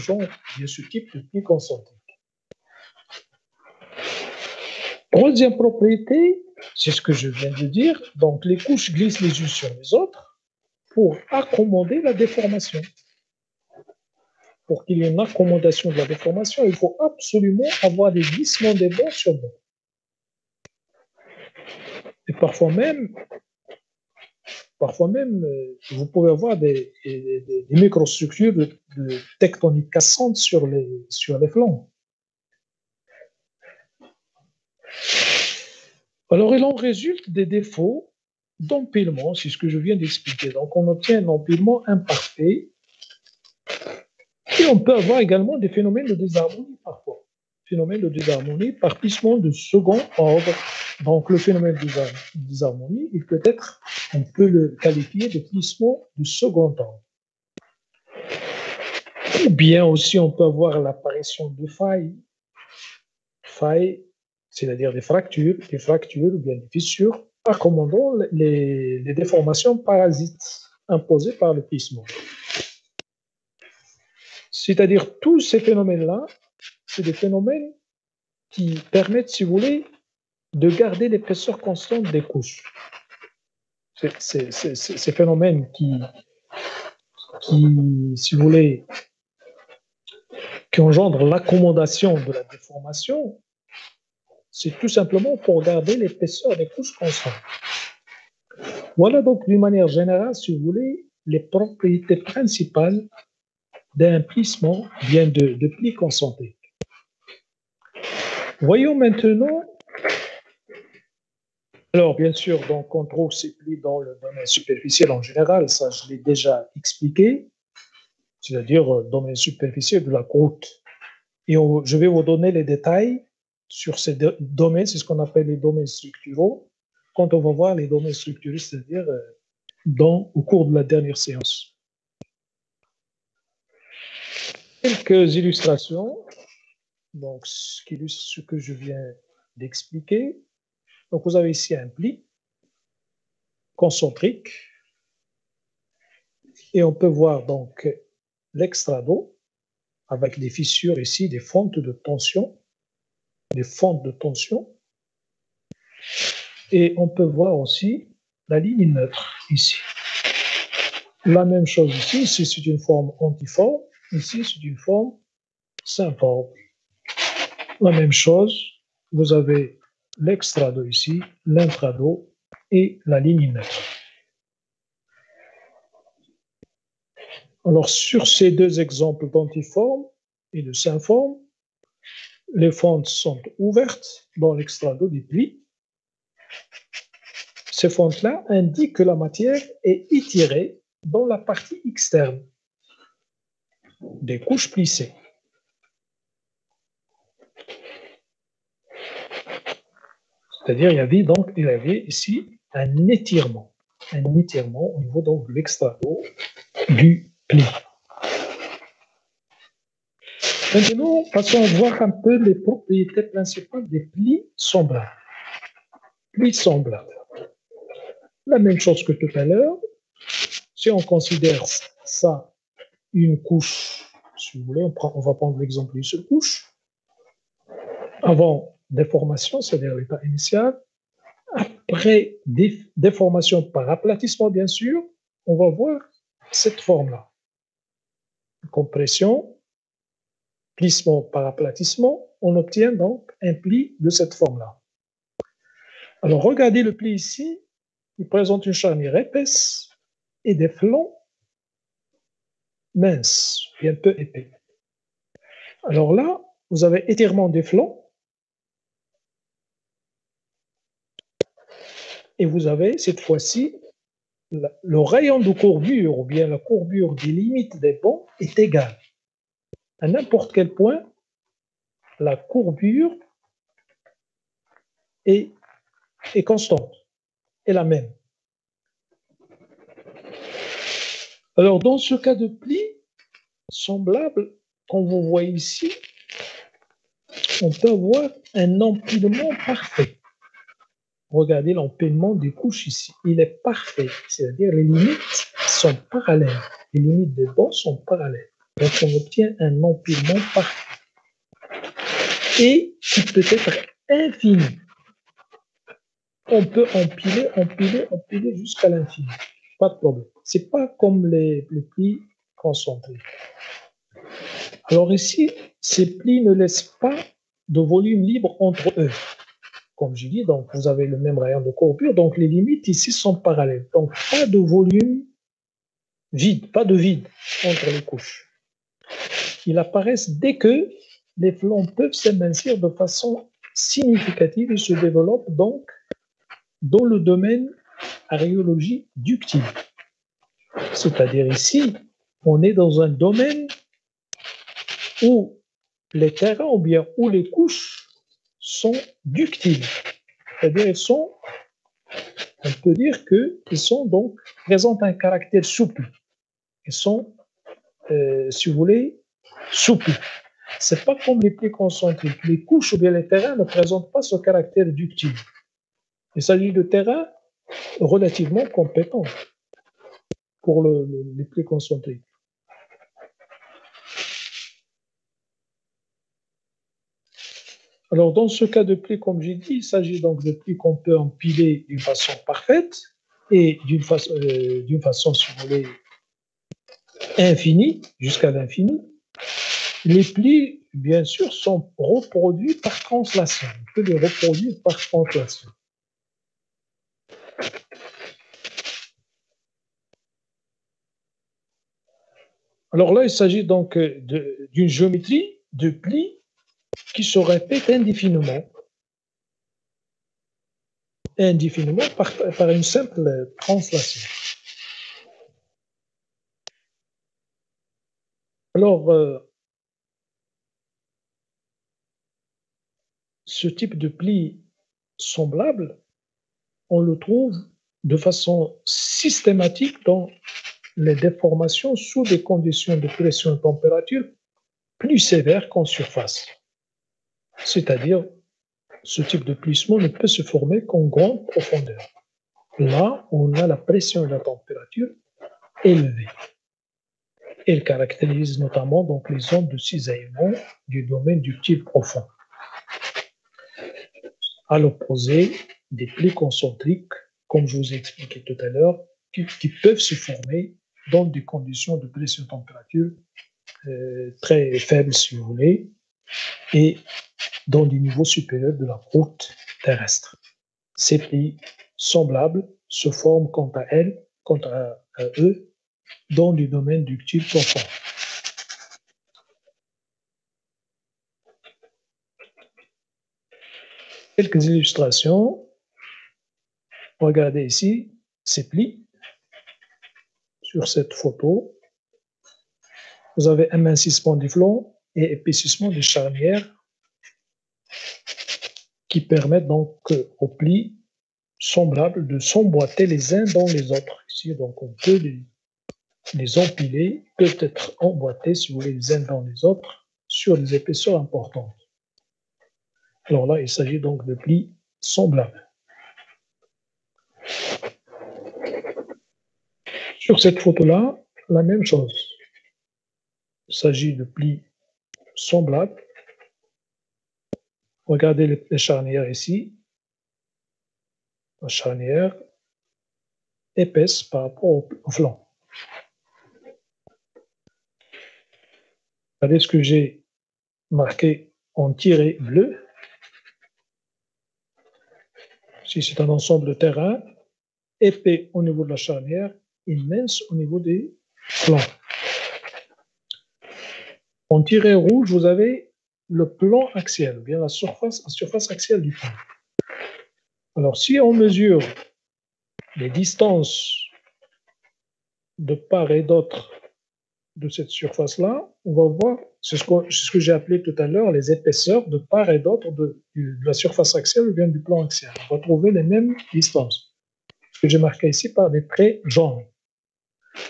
type de pli concentrique. Troisième propriété, c'est ce que je viens de dire, donc les couches glissent les unes sur les autres pour accommoder la déformation. Pour qu'il y ait une accommodation de la déformation, il faut absolument avoir des glissements des bancs sur banc. Et parfois même, vous pouvez avoir des microstructures de tectonique cassante sur les flancs. Alors, il en résulte des défauts d'empilement, c'est ce que je viens d'expliquer. Donc, on obtient un empilement imparfait. Et on peut avoir également des phénomènes de désharmonie parfois. Phénomène de désharmonie par plissement de second ordre. Donc, le phénomène de désharmonie, on peut le qualifier de plissement de second ordre. Ou bien aussi, on peut avoir l'apparition de failles. Failles, c'est-à-dire des fractures ou bien des fissures, accommodant les déformations parasites imposées par le plissement. C'est-à-dire, tous ces phénomènes-là, c'est des phénomènes qui permettent, si vous voulez, de garder l'épaisseur constante des couches. Ces phénomènes qui, si vous voulez, qui engendrent l'accommodation de la déformation, c'est tout simplement pour garder l'épaisseur des couches constantes. Voilà donc, d'une manière générale, si vous voulez, les propriétés principales d'un plissement, bien de pli concentrique. Voyons maintenant Alors, bien sûr, donc, on trouve ces plis dans le domaine superficiel en général, ça je l'ai déjà expliqué, c'est-à-dire domaine superficiel de la croûte. Et je vais vous donner les détails sur ces domaines, c'est ce qu'on appelle les domaines structuraux, quand on va voir les domaines structurés, c'est-à-dire au cours de la dernière séance. Quelques illustrations, donc ce qui illustre ce que je viens d'expliquer. Donc vous avez ici un pli concentrique et on peut voir donc l'extrado avec des fissures ici, des fentes de tension, et on peut voir aussi la ligne neutre ici. La même chose ici, c'est une forme antiforme, ici c'est une forme symforme. La même chose, vous avez l'extrado ici, l'intrado et la ligne neutre. Alors, sur ces deux exemples d'antiforme et de symforme, les fentes sont ouvertes dans l'extrado du pli. Ces fentes-là indiquent que la matière est étirée dans la partie externe des couches plissées. C'est-à-dire, il y avait ici un étirement au niveau donc, de l'extrado du pli. Maintenant, passons à voir un peu les propriétés principales des plis semblables. Plis semblables. La même chose que tout à l'heure, si on considère ça une couche, si vous voulez, on va prendre l'exemple d'une seule couche, avant déformation, c'est-à-dire l'état initial, après déformation par aplatissement, bien sûr, on va voir cette forme-là. Compression, plissement par aplatissement, on obtient donc un pli de cette forme-là. Alors, regardez le pli ici, il présente une charnière épaisse et des flancs minces et un peu épais. Alors là, vous avez étirement des flancs et vous avez cette fois-ci le rayon de courbure ou bien la courbure des limites des bancs est égale. À n'importe quel point, la courbure est constante, est la même. Alors, dans ce cas de pli semblable, comme vous voyez ici, on peut avoir un empilement parfait. Regardez l'empilement des couches ici. Il est parfait, c'est-à-dire les limites sont parallèles. Les limites des bancs sont parallèles. Donc, on obtient un empilement parfait. Et qui peut être infini. On peut empiler jusqu'à l'infini. Pas de problème. Ce n'est pas comme les plis concentriques. Alors ici, ces plis ne laissent pas de volume libre entre eux. Comme je dis, donc vous avez le même rayon de courbure, donc les limites ici sont parallèles. Donc pas de volume vide, pas de vide entre les couches. Ils apparaissent dès que les flancs peuvent s'amincir de façon significative et se développent donc dans le domaine aréologie ductile. C'est-à-dire ici, on est dans un domaine où les terrains ou bien où les couches sont ductiles. C'est-à-dire on peut dire qu'ils sont donc, présentent un caractère souple. Ils sont, si vous voulez, souples. Ce n'est pas comme les plis concentriques. Les couches ou bien les terrains ne présentent pas ce caractère ductile. Il s'agit de terrains relativement compétents pour les plis concentriques. Alors, dans ce cas de pli, comme j'ai dit, il s'agit donc de plis qu'on peut empiler d'une façon parfaite et d'une façon, si vous voulez, infinie, jusqu'à l'infini. Les plis, bien sûr, sont reproduits par translation. On peut les reproduire par translation. Alors là, il s'agit donc d'une géométrie de plis qui se répète indéfiniment. indéfiniment par une simple translation. Alors, ce type de pli semblable, on le trouve de façon systématique dans les déformations sous des conditions de pression et température plus sévères qu'en surface. C'est-à-dire, ce type de plissement ne peut se former qu'en grande profondeur. Là, on a la pression et la température élevées. Elle caractérise notamment donc les zones de cisaillement du domaine ductile profond. À l'opposé des plis concentriques, comme je vous ai expliqué tout à l'heure, qui peuvent se former dans des conditions de pression-température très faibles, si vous voulez, et dans des niveaux supérieurs de la croûte terrestre. Ces plis semblables se forment quant à eux, dans du domaine ductile profond. Quelques illustrations. Regardez ici ces plis sur cette photo. Vous avez amincissement du flanc et épaississement des charnières qui permettent donc aux plis semblables de s'emboîter les uns dans les autres. Ici, donc, on peut les empiler, peuvent être emboîtés, si vous voulez, les uns dans les autres, sur des épaisseurs importantes. Alors là, il s'agit donc de plis semblables. Sur cette photo-là, la même chose. Il s'agit de plis semblables. Regardez les charnières ici. La charnière épaisse par rapport au flanc. Regardez ce que j'ai marqué en tiret bleu. Si c'est un ensemble de terrain, épais au niveau de la charnière et mince au niveau des flancs. En tiret rouge, vous avez le plan axial, ou bien la surface axiale du plan. Alors, si on mesure les distances de part et d'autre de cette surface-là, on va voir, c'est ce que j'ai appelé tout à l'heure, les épaisseurs de part et d'autre de la surface axiale ou bien du plan axial. On va trouver les mêmes distances. Ce que j'ai marqué ici par des traits jaunes.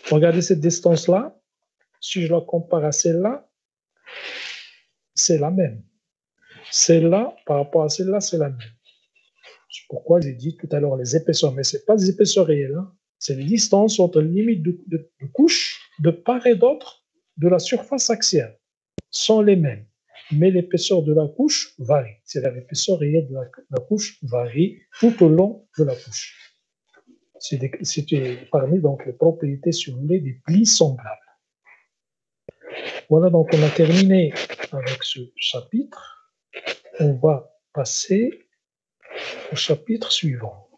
Regardez cette distance-là. Si je la compare à celle-là, c'est la même. Celle-là, par rapport à celle-là, c'est la même. C'est pourquoi j'ai dit tout à l'heure les épaisseurs, mais ce n'est pas des épaisseurs réelles. Hein. C'est les distances entre les limites de couches de part et d'autre de la surface axiale. Sont les mêmes, mais l'épaisseur de la couche varie. C'est-à-dire l'épaisseur réelle de la couche varie tout au long de la couche. C'est parmi donc, les propriétés, si vous voulez, des plis semblables. Voilà, donc on a terminé avec ce chapitre. On va passer au chapitre suivant.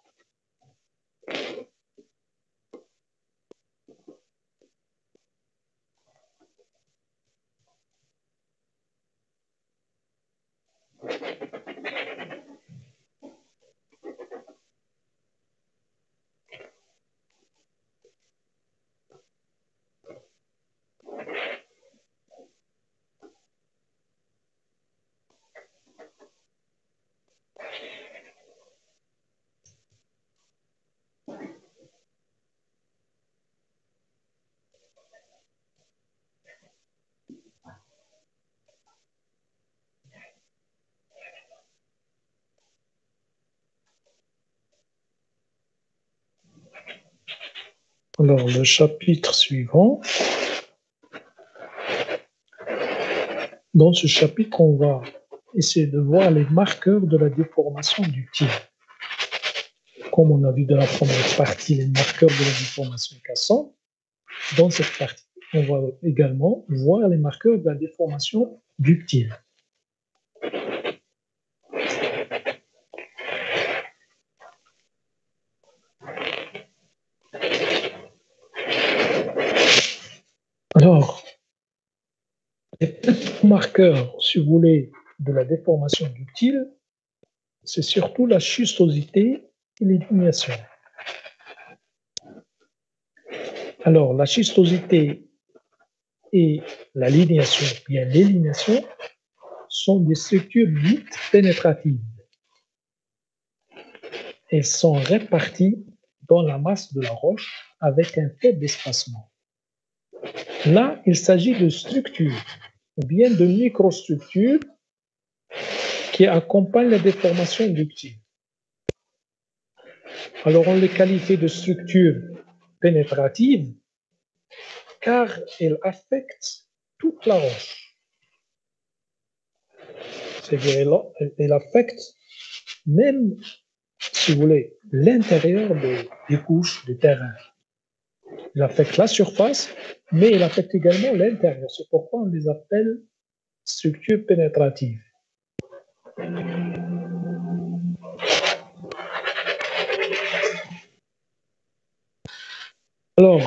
Alors, le chapitre suivant. Dans ce chapitre, on va essayer de voir les marqueurs de la déformation du tir. Comme on a vu dans la première partie, les marqueurs de la déformation cassante, dans cette partie, on va également voir les marqueurs de la déformation ductile. Alors, les marqueurs, si vous voulez, de la déformation ductile, c'est surtout la schistosité et l'élimination. Alors, la schistosité et la lignation, bien l'élimination, sont des structures dites pénétratives. Elles sont réparties dans la masse de la roche avec un faible espacement. Là, il s'agit de structures ou bien de microstructures qui accompagnent la déformation inductive. Alors, on les qualifie de structures pénétratives car elles affectent toute la roche. C'est-à-dire, elles affectent même, si vous voulez, l'intérieur des couches du terrain. Il affecte la surface, mais il affecte également l'intérieur. C'est pourquoi on les appelle structures pénétratives. Alors,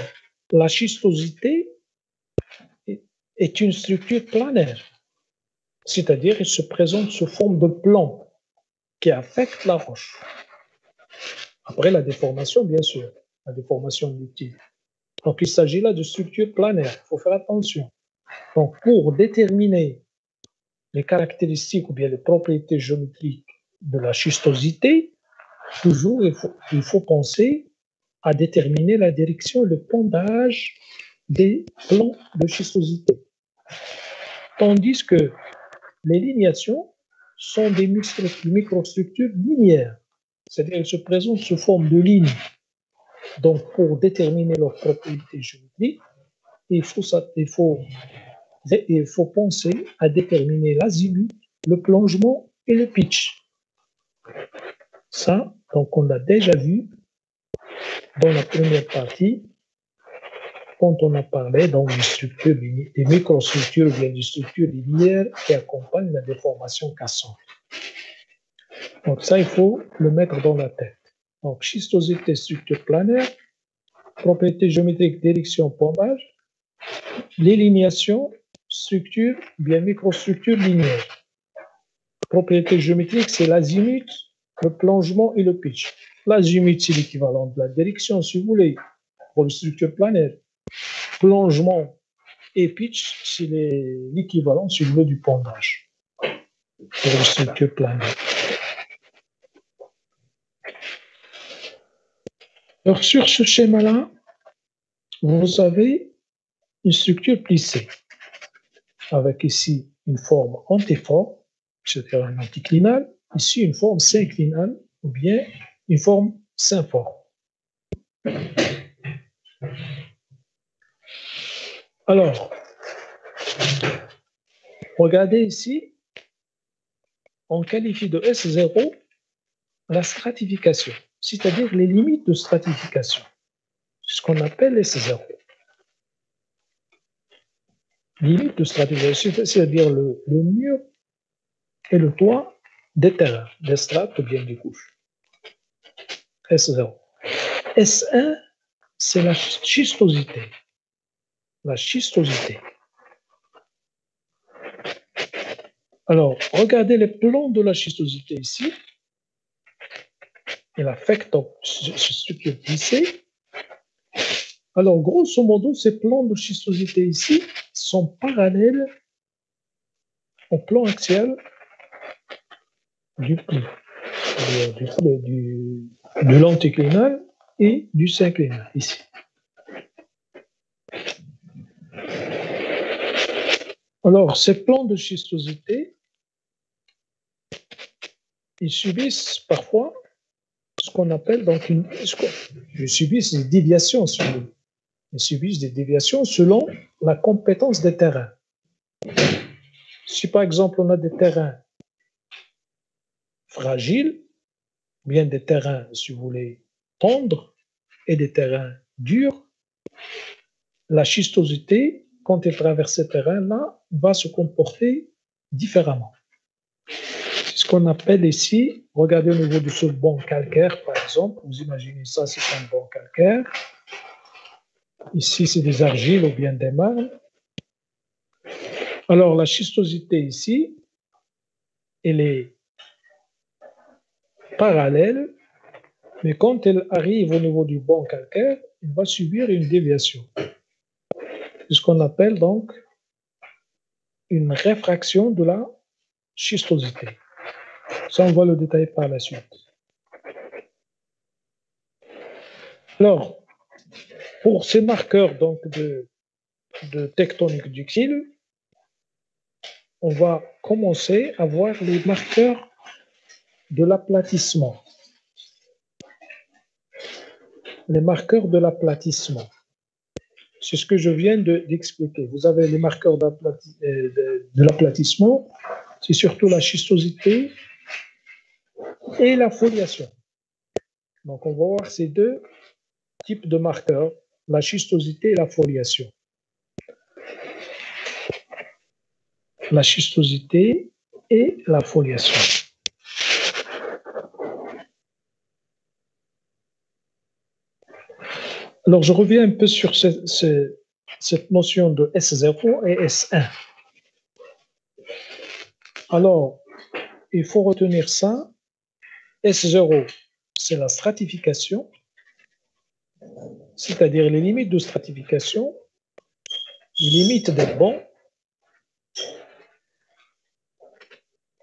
la schistosité est une structure planaire, c'est-à-dire elle se présente sous forme de plan qui affecte la roche. Après la déformation, bien sûr, la déformation inductive. Donc, il s'agit là de structures planaires. Il faut faire attention. Donc, pour déterminer les caractéristiques ou bien les propriétés géométriques de la schistosité, toujours il faut penser à déterminer la direction et le pondage des plans de schistosité. Tandis que les lignations sont des microstructures linéaires, c'est-à-dire qu'elles se présentent sous forme de lignes. Donc, pour déterminer leurs propriétés géométriques, il faut penser à déterminer l'azimut, le plongement et le pitch. Ça, donc on l'a déjà vu dans la première partie, quand on a parlé donc des structures, des microstructures, bien des structures linéaires qui accompagnent la déformation cassante. Donc ça, il faut le mettre dans la tête. Donc schistosité, structure planaire, propriétés géométriques, direction, pondage, l'élimination, structure, bien microstructure linéaire. Propriétés géométriques, c'est l'azimut, le plongement et le pitch. L'azimut, c'est l'équivalent de la direction, si vous voulez, pour les structures planaires. Plongement et pitch, c'est l'équivalent, si vous voulez, du pondage pour les structures planaires. Alors, sur ce schéma-là, vous avez une structure plissée, avec ici une forme antiforme, c'est-à-dire un anticlinal, ici une forme synclinale, ou bien une forme synforme. Alors, regardez ici, on qualifie de S0 la stratification, c'est-à-dire les limites de stratification, ce qu'on appelle S0. Limite de stratification, c'est-à-dire le mur et le toit des terrains, des strates ou bien des couches. S0. S1, c'est la schistosité. La schistosité. Alors, regardez les plans de la schistosité ici. Il affecte donc cette structure plissée. Alors, grosso modo, ces plans de schistosité ici sont parallèles au plan axial du pli, de l'anticlinal et du synclinal ici. Alors, ces plans de schistosité, ils subissent parfois ce qu'on appelle donc ils subissent des déviations ils subissent des déviations selon la compétence des terrains. Si par exemple on a des terrains fragiles, bien des terrains, si vous voulez, tendres et des terrains durs, la schistosité, quand elle traverse ces terrains-là, va se comporter différemment. C'est ce qu'on appelle ici, regardez au niveau de ce banc calcaire, par exemple, vous imaginez ça, c'est un banc calcaire. Ici, c'est des argiles ou bien des marnes. Alors, la schistosité ici, elle est parallèle Mais quand elle arrive au niveau du banc calcaire, il va subir une déviation. C'est ce qu'on appelle donc une réfraction de la schistosité. Ça, on va le détailler par la suite. Alors, pour ces marqueurs donc, de tectonique ductile, on va commencer à voir les marqueurs de l'aplatissement. Les marqueurs de l'aplatissement. C'est ce que je viens d'expliquer. Vous avez les marqueurs de l'aplatissement, c'est surtout la schistosité et la foliation. Donc, on va voir ces deux types de marqueurs, la schistosité et la foliation. La schistosité et la foliation. Alors, je reviens un peu sur cette notion de S0 et S1. Alors, il faut retenir ça. S0, c'est la stratification, c'est-à-dire les limites de stratification, les limites des bancs,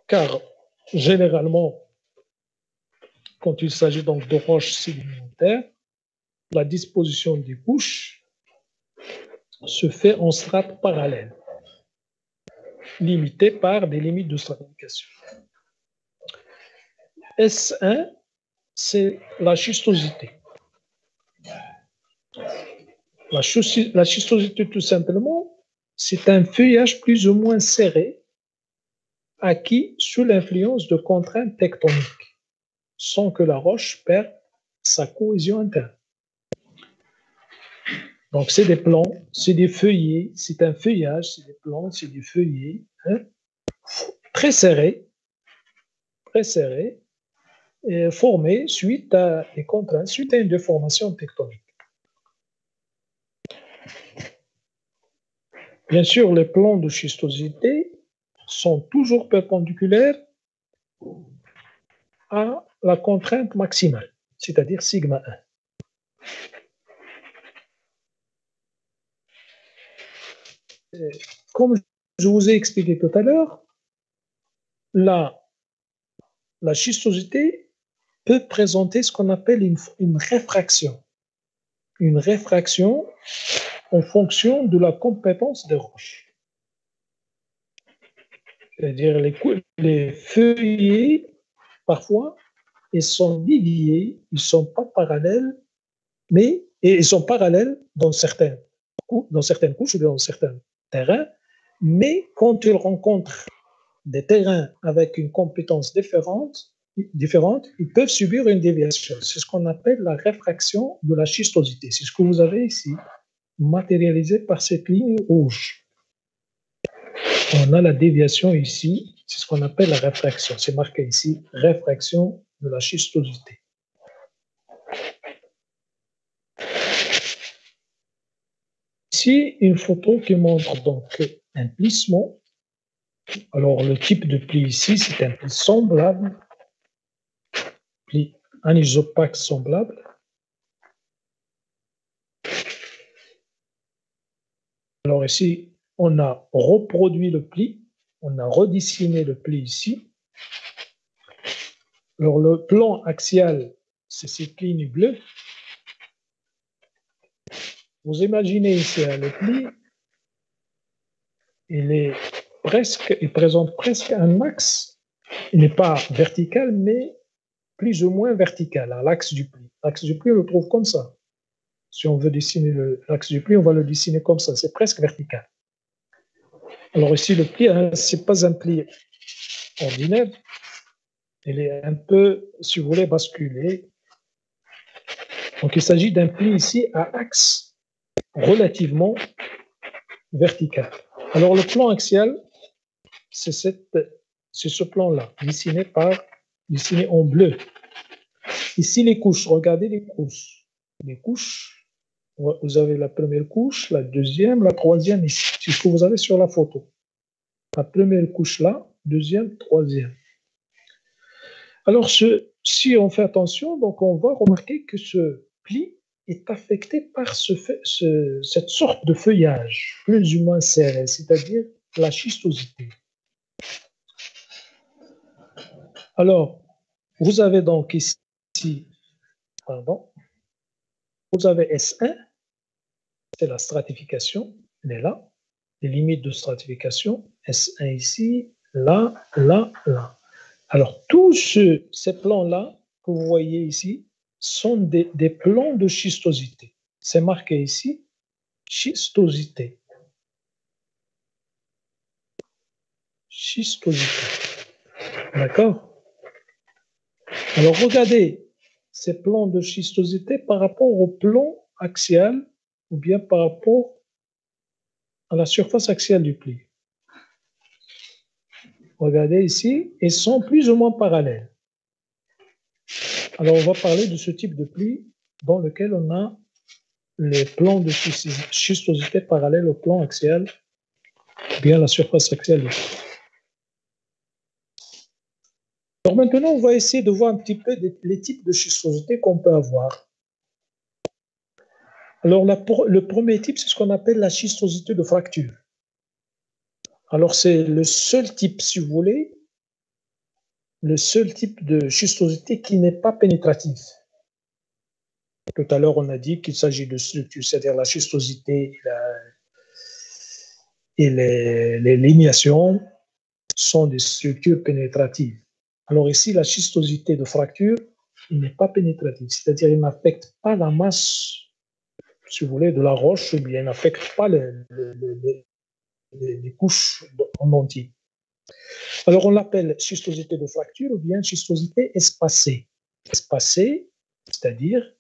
car généralement, quand il s'agit donc de roches sédimentaires, la disposition des couches se fait en strates parallèles, limitées par des limites de stratification. S1, c'est la schistosité. La schistosité, tout simplement, c'est un feuillage plus ou moins serré, acquis sous l'influence de contraintes tectoniques, sans que la roche perde sa cohésion interne. Donc, c'est des plans, c'est des feuillets, c'est un feuillage, c'est des plans, c'est des feuillets, hein, très serrés, et formés suite à des contraintes, suite à une déformation tectonique. Bien sûr, les plans de schistosité sont toujours perpendiculaires à la contrainte maximale, c'est-à-dire sigma 1. Comme je vous ai expliqué tout à l'heure, la schistosité peut présenter ce qu'on appelle une réfraction. Une réfraction en fonction de la compétence des roches. C'est-à-dire les feuillets, parfois, ils sont déviés, ils ne sont pas parallèles, et ils sont parallèles dans certaines couches ou dans certains terrains, mais quand ils rencontrent des terrains avec une compétence différente, ils peuvent subir une déviation. C'est ce qu'on appelle la réfraction de la schistosité. C'est ce que vous avez ici, matérialisé par cette ligne rouge. On a la déviation ici, c'est ce qu'on appelle la réfraction. C'est marqué ici, réfraction de la schistosité. Ici, une photo qui montre donc un plissement. Alors, le type de pli ici, c'est un pli semblable, pli anisopaque semblable. Alors ici, on a reproduit le pli, on a redessiné le pli ici. Alors, le plan axial, c'est cette ligne bleue. Vous imaginez ici le pli, il présente presque un axe. Il n'est pas vertical, mais plus ou moins vertical à l'axe du pli. L'axe du pli, on le trouve comme ça. Si on veut dessiner l'axe du pli, on va le dessiner comme ça. C'est presque vertical. Alors ici, le pli, ce n'est pas un pli ordinaire. Il est un peu, si vous voulez, basculé. Donc, il s'agit d'un pli ici à axe relativement vertical. Alors, le plan axial, c'est ce plan-là, dessiné en bleu. Ici, les couches, regardez les couches. Les couches, vous avez la première couche, la deuxième, la troisième ici. C'est ce que vous avez sur la photo. La première couche là, deuxième, troisième. Alors, ce si on fait attention, donc on va remarquer que ce pli est affecté par cette sorte de feuillage plus ou moins serré, c'est-à-dire la schistosité. Alors, vous avez donc ici, pardon, vous avez S1, c'est la stratification, elle est là, les limites de stratification, S1 ici, là, là, là. Alors, tous ces plans-là que vous voyez ici sont des plans de schistosité. C'est marqué ici, schistosité. Schistosité. D'accord? Alors, regardez ces plans de schistosité par rapport au plan axial ou bien par rapport à la surface axiale du pli. Regardez ici, ils sont plus ou moins parallèles. Alors, on va parler de ce type de pli dans lequel on a les plans de schistosité parallèles au plan axial, bien la surface axiale du pli. Alors maintenant, on va essayer de voir un petit peu les types de schistosité qu'on peut avoir. Alors, le premier type, c'est ce qu'on appelle la schistosité de fracture. Alors, c'est le seul type, si vous voulez, le seul type de schistosité qui n'est pas pénétratif. Tout à l'heure, on a dit qu'il s'agit de structures, c'est-à-dire la schistosité et les lignations sont des structures pénétratives. Alors ici, la schistosité de fracture, il n'est pas pénétratif, c'est-à-dire il n'affecte pas la masse, si vous voulez, de la roche, ou bien il n'affecte pas les couches en entier. Alors on l'appelle schistosité de fracture ou bien schistosité espacée. Espacée, c'est-à-dire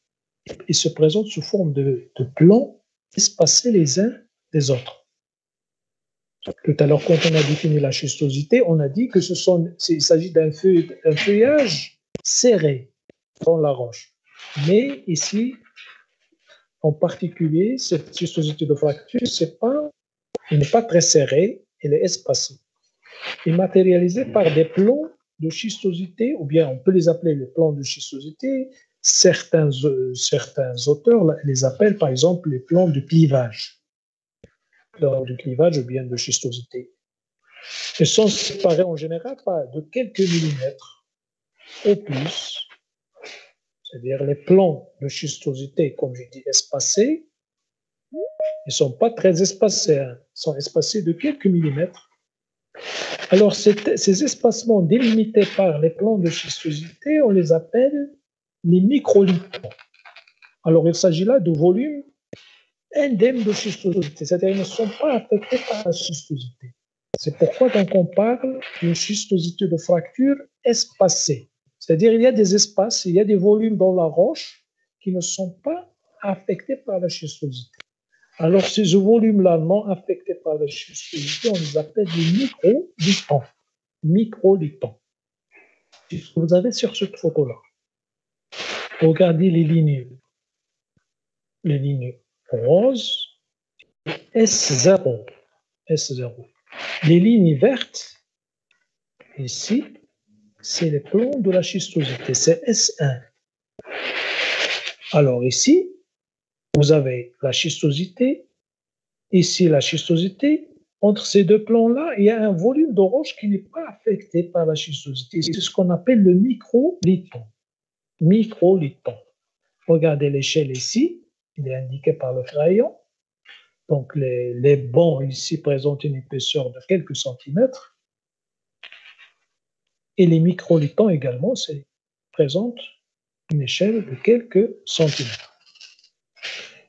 il se présente sous forme de plans espacés les uns des autres. Tout à l'heure, quand on a défini la schistosité, on a dit que il s'agit d'un feuillage serré dans la roche. Mais ici, en particulier, cette schistosité de fracture, elle n'est pas très serrée, elle est espacée. Elle est matérialisée par des plans de schistosité, ou bien on peut les appeler les plans de schistosité. Certains auteurs les appellent par exemple les plans de clivage. Plans de clivage ou bien de schistosité. Ils sont séparés en général de quelques millimètres au plus. C'est-à-dire les plans de schistosité, comme je dis, espacés, ils ne sont pas très espacés, hein. Ils sont espacés de quelques millimètres. Alors, ces espacements délimités par les plans de schistosité, on les appelle les microlithons. Alors, il s'agit là de volumes indemnes de schistosité, c'est-à-dire qu'ils ne sont pas affectés par la schistosité. C'est pourquoi donc on parle d'une schistosité de fracture espacée. C'est-à-dire il y a des espaces, il y a des volumes dans la roche qui ne sont pas affectés par la schistosité. Alors ces volumes-là non affectés par la schistosité, on les appelle des microlithons. Microlithons. C'est ce que vous avez sur cette photo-là. Regardez les lignes roses, S0. S0. Les lignes vertes, ici, c'est les plans de la schistosité, c'est S1. Alors ici, vous avez la schistosité, ici la schistosité. Entre ces deux plans-là, il y a un volume de roche qui n'est pas affecté par la schistosité. C'est ce qu'on appelle le microlithon. Microlithon. Regardez l'échelle ici, il est indiqué par le crayon. Donc les bancs ici présentent une épaisseur de quelques centimètres. Et les microlithons également présentent une échelle de quelques centimètres.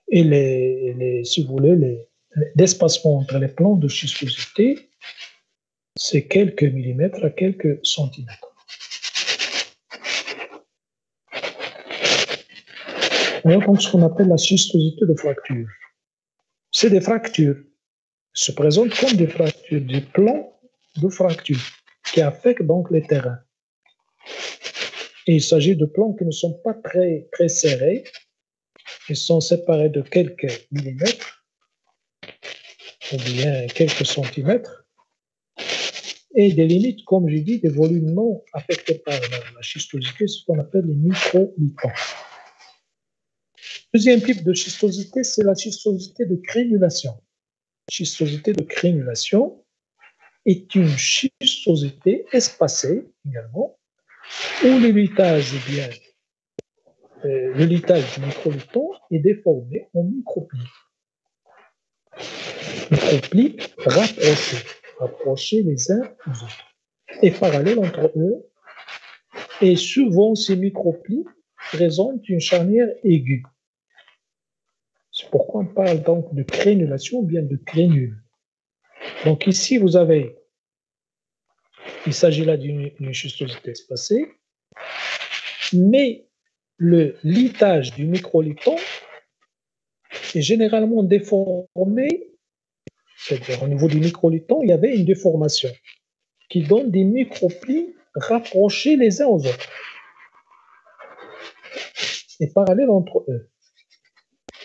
Et si vous voulez, l'espacement entre les plans de schistosité, c'est quelques millimètres à quelques centimètres. Voilà donc ce qu'on appelle la schistosité de fracture. C'est des fractures, se présentent comme des fractures, des plans de fracture qui affectent donc les terrains. Et il s'agit de plans qui ne sont pas très, très serrés, ils sont séparés de quelques millimètres ou bien quelques centimètres. et des limites, comme j'ai dit, des volumes non affectés par la schistosité, ce qu'on appelle les microlithons. Deuxième type de schistosité, c'est la schistosité de crénulation. Schistosité de crénulation est une schistosité espacée également, où le litage du microlitton est déformé en microplis. Microplis rapprochés les uns aux autres et parallèles entre eux. Et souvent, ces microplis présentent une charnière aiguë. C'est pourquoi on parle donc de crénulation ou bien de crénule. Donc ici, il s'agit là d'une schistosité espacée, mais le litage du microlithon est généralement déformé, c'est-à-dire au niveau du microlithon, il y avait une déformation qui donne des microplis rapprochés les uns aux autres et parallèles entre eux.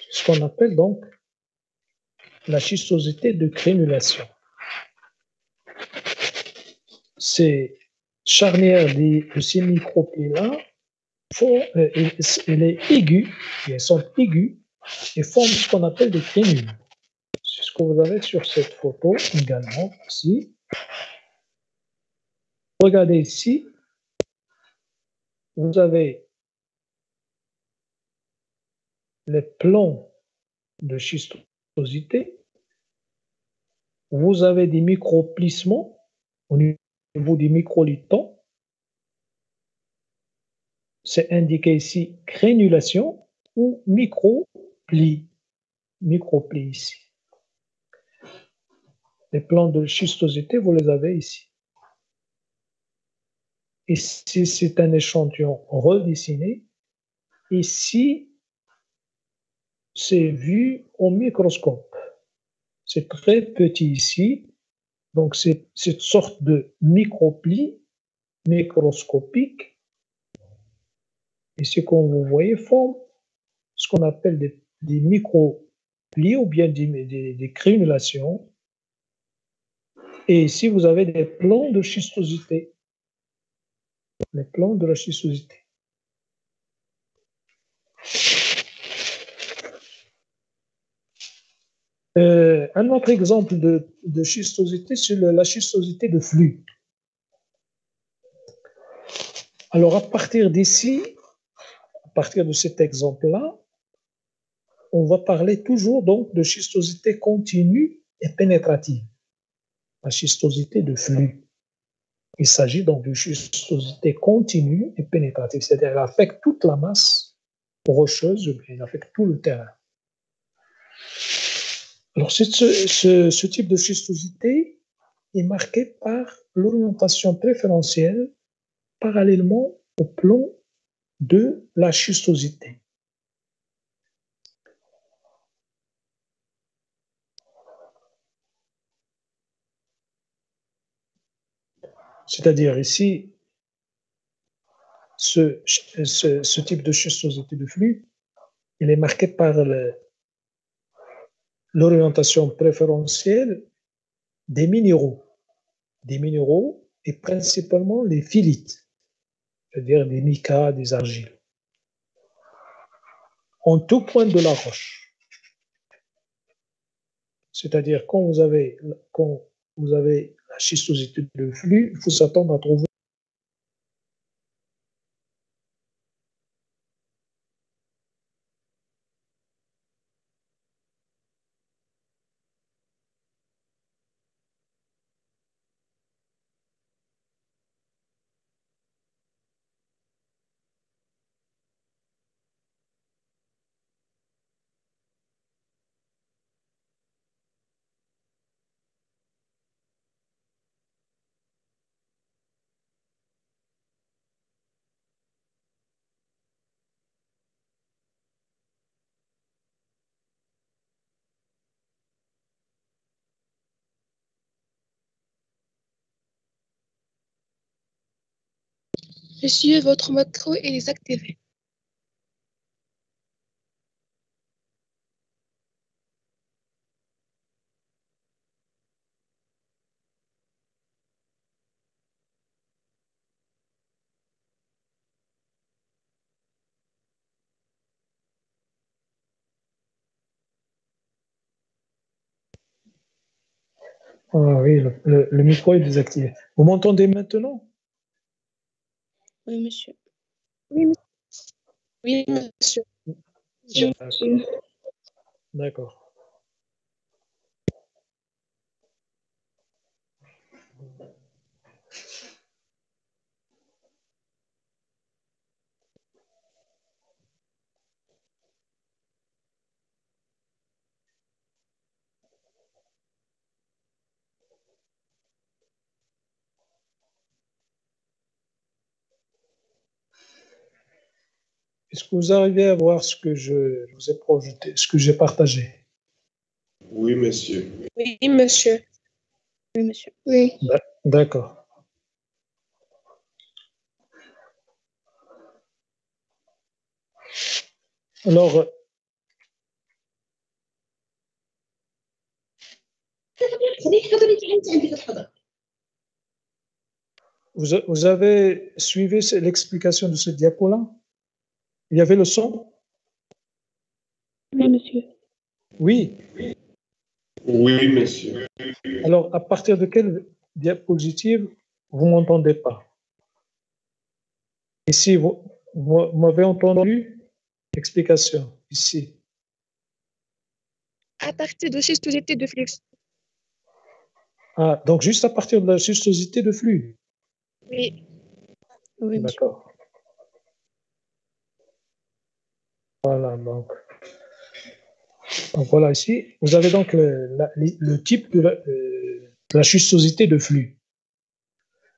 Ce qu'on appelle donc la schistosité de crénulation. Ces charnières de ces microplis-là, elle est aiguë, elles sont aiguës et forment ce qu'on appelle des crénules. C'est ce que vous avez sur cette photo également ici. Regardez ici, vous avez les plans de schistosité, vous avez des microplissements au niveau des microlithons. C'est indiqué ici crénulation ou microplis. Microplis ici. Les plans de schistosité, vous les avez ici. Ici, c'est un échantillon redessiné. Ici, c'est vu au microscope. C'est très petit ici. Donc, c'est cette sorte de micropli microscopique. Ici, comme vous voyez, forme ce qu'on appelle des microplis ou bien des crénulations. Et ici, vous avez des plans de schistosité. Les plans de la schistosité. Un autre exemple de schistosité, c'est la schistosité de flux. Alors, à partir d'ici, à partir de cet exemple-là, on va parler toujours donc de schistosité continue et pénétrative. La schistosité de flux. Il s'agit donc de schistosité continue et pénétrative, c'est-à-dire qu'elle affecte toute la masse rocheuse, elle affecte tout le terrain. Alors, ce type de schistosité est marqué par l'orientation préférentielle parallèlement au plan de la schistosité. C'est-à-dire ici, ce type de schistosité de flux, il est marqué par l'orientation préférentielle des minéraux et principalement les philites, c'est-à-dire des micas, des argiles, en tout point de la roche. C'est-à-dire quand vous avez la schistosité de flux, il faut s'attendre à trouver Monsieur, votre micro est désactivé. Ah oui, le micro est désactivé. Vous m'entendez maintenant? Oui, monsieur. Oui, monsieur. Oui, monsieur. Oui, monsieur. D'accord. Est-ce que vous arrivez à voir ce que je vous ai projeté, ce que j'ai partagé? Oui, monsieur. Oui, monsieur. Oui, monsieur. Oui. D'accord. Alors, vous avez suivi l'explication de ce diapo-là? Il y avait le son? Oui, monsieur. Oui. Oui, monsieur. Alors, à partir de quelle diapositive vous m'entendez pas? Ici, vous m'avez entendu? Explication, ici. À partir de schistosité de flux. Ah, donc juste à partir de la schistosité de flux. Oui. Oui, monsieur. D'accord. Voilà, donc voilà ici. Vous avez donc le type de la schistosité de flux.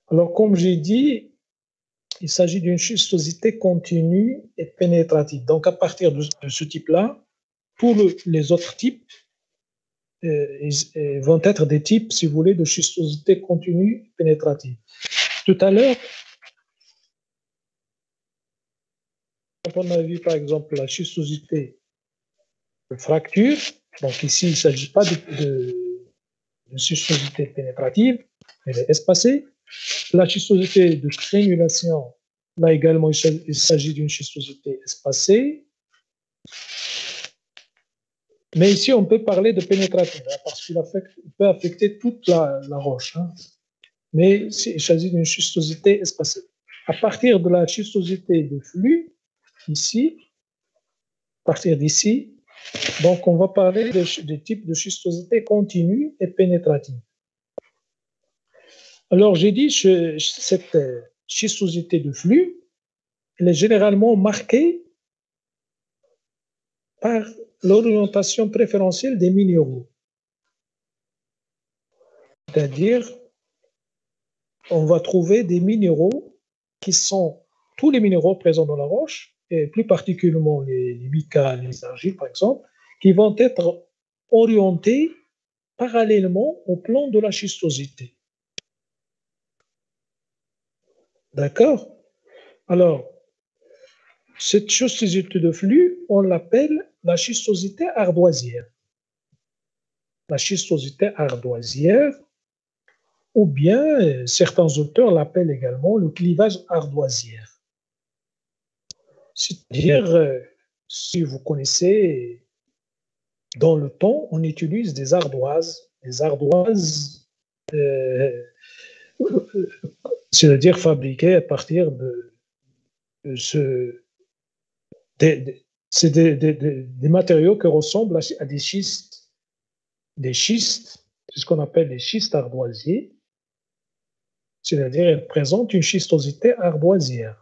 Alors, comme j'ai dit, il s'agit d'une schistosité continue et pénétrative. Donc, à partir de ce type-là, tous les autres types vont être des types, si vous voulez, de schistosité continue et pénétrative. Tout à l'heure, quand on a vu, par exemple, la schistosité de fracture, donc ici, il ne s'agit pas de schistosité pénétrative, elle est espacée. La schistosité de crénulation, là également, il s'agit d'une schistosité espacée. Mais ici, on peut parler de pénétrative, hein, parce qu'il peut affecter toute la roche. Hein. Mais il s'agit d'une schistosité espacée. À partir de la schistosité de flux, ici, à partir d'ici, donc on va parler de type de schistosité continue et pénétrative. Alors, j'ai dit que cette schistosité de flux, elle est généralement marquée par l'orientation préférentielle des minéraux. C'est-à-dire, on va trouver des minéraux qui sont tous les minéraux présents dans la roche, et plus particulièrement les micas, les argiles, par exemple, qui vont être orientés parallèlement au plan de la schistosité. D'accord? Alors, cette schistosité de flux, on l'appelle la schistosité ardoisière. La schistosité ardoisière, ou bien certains auteurs l'appellent également le clivage ardoisière. C'est-à-dire, si vous connaissez, dans le temps, on utilise des ardoises. Des ardoises, c'est-à-dire fabriquées à partir de c'est des matériaux qui ressemblent à des schistes. Des schistes, c'est ce qu'on appelle des schistes ardoisiers, c'est-à-dire elles présentent une schistosité ardoisière.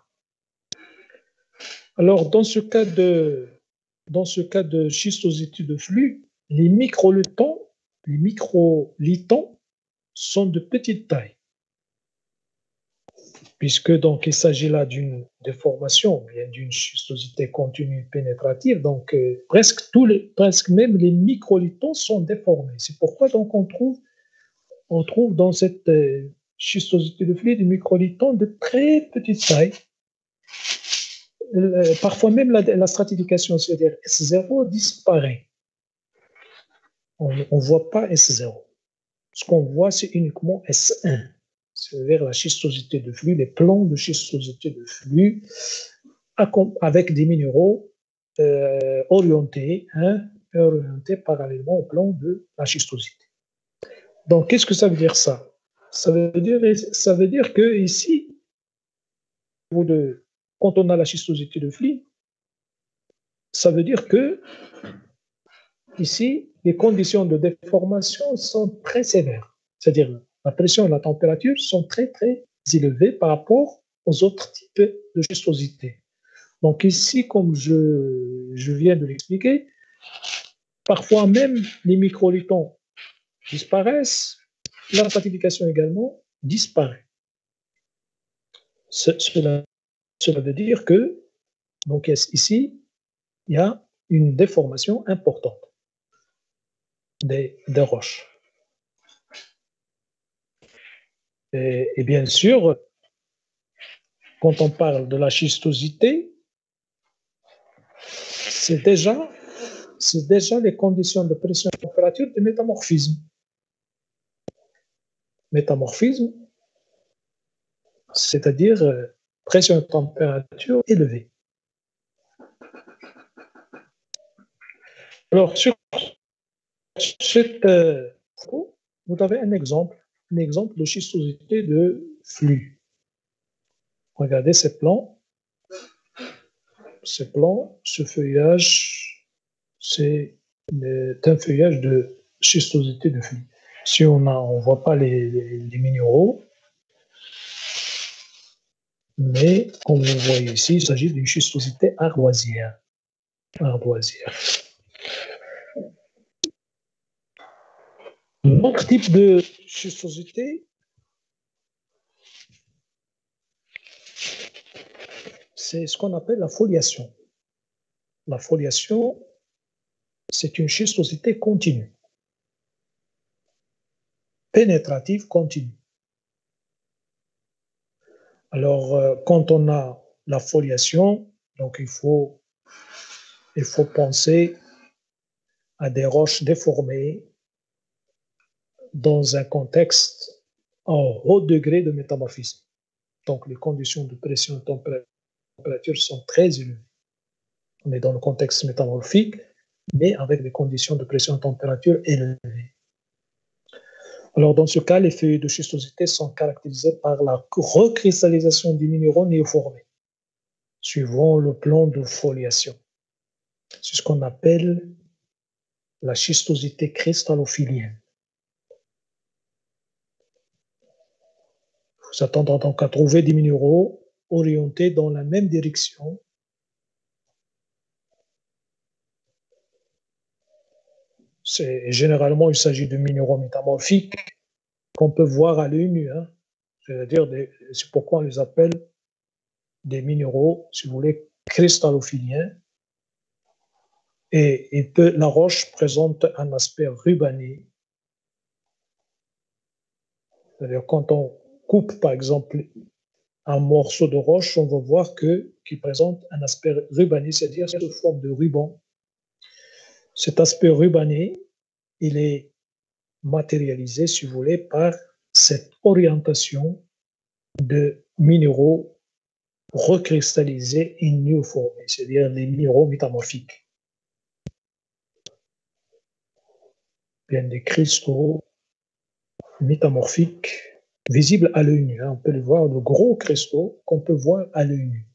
Alors, dans ce cas de schistosité de flux, les microlithons sont de petite taille, puisque donc il s'agit là d'une déformation, bien d'une schistosité continue pénétrative. Donc, presque même les microlithons sont déformés. C'est pourquoi donc on trouve dans cette schistosité de flux des microlithons de très petite taille. Parfois même la stratification, c'est-à-dire S0, disparaît. On ne voit pas S0. Ce qu'on voit, c'est uniquement S1, c'est-à-dire la schistosité de flux, les plans de schistosité de flux avec des minéraux orientés parallèlement au plan de la schistosité. Donc, qu'est-ce que ça veut dire ça? Ça veut dire que ici, quand on a la schistosité de Fli, ça veut dire que ici, les conditions de déformation sont très sévères. C'est-à-dire la pression et la température sont très, très élevées par rapport aux autres types de schistosité. Donc ici, comme je viens de l'expliquer, parfois même les microlithons disparaissent, la stratification également disparaît. Cela veut dire que, donc ici, il y a une déformation importante des roches. Et bien sûr, quand on parle de la schistosité, c'est déjà les conditions de pression et de température de métamorphisme. Métamorphisme, c'est-à-dire pression et température élevée. Alors, sur cette photo, vous avez un exemple de schistosité de flux. Regardez ces plans. Ce feuillage, c'est un feuillage de schistosité de flux. Si on ne voit pas les minéraux, mais comme vous voyez ici, il s'agit d'une schistosité ardoisière. Un autre type de schistosité, c'est ce qu'on appelle la foliation. La foliation, c'est une schistosité continue, pénétrative continue. Alors, quand on a la foliation, donc il faut penser à des roches déformées dans un contexte en haut degré de métamorphisme. Donc, les conditions de pression et de température sont très élevées. On est dans le contexte métamorphique, mais avec des conditions de pression et de température élevées. Alors, dans ce cas, les feuilles de schistosité sont caractérisées par la recristallisation des minéraux néoformés, suivant le plan de foliation. C'est ce qu'on appelle la schistosité cristallophilienne. Il faut s'attendre donc à trouver des minéraux orientés dans la même direction. Généralement, il s'agit de minéraux métamorphiques qu'on peut voir à l'œil nu. C'est-à-dire, c'est pourquoi on les appelle des minéraux, si vous voulez, cristallophiliens. Et la roche présente un aspect rubané. C'est-à-dire, quand on coupe, par exemple, un morceau de roche, on va voir qu'il présente un aspect rubané, c'est-à-dire sous forme de ruban. Cet aspect rubané, il est matérialisé, si vous voulez, par cette orientation de minéraux recristallisés et néoformés, c'est-à-dire les minéraux métamorphiques. Bien des cristaux métamorphiques visibles à l'œil nu. On peut les voir, de gros cristaux qu'on peut voir à l'œil nu.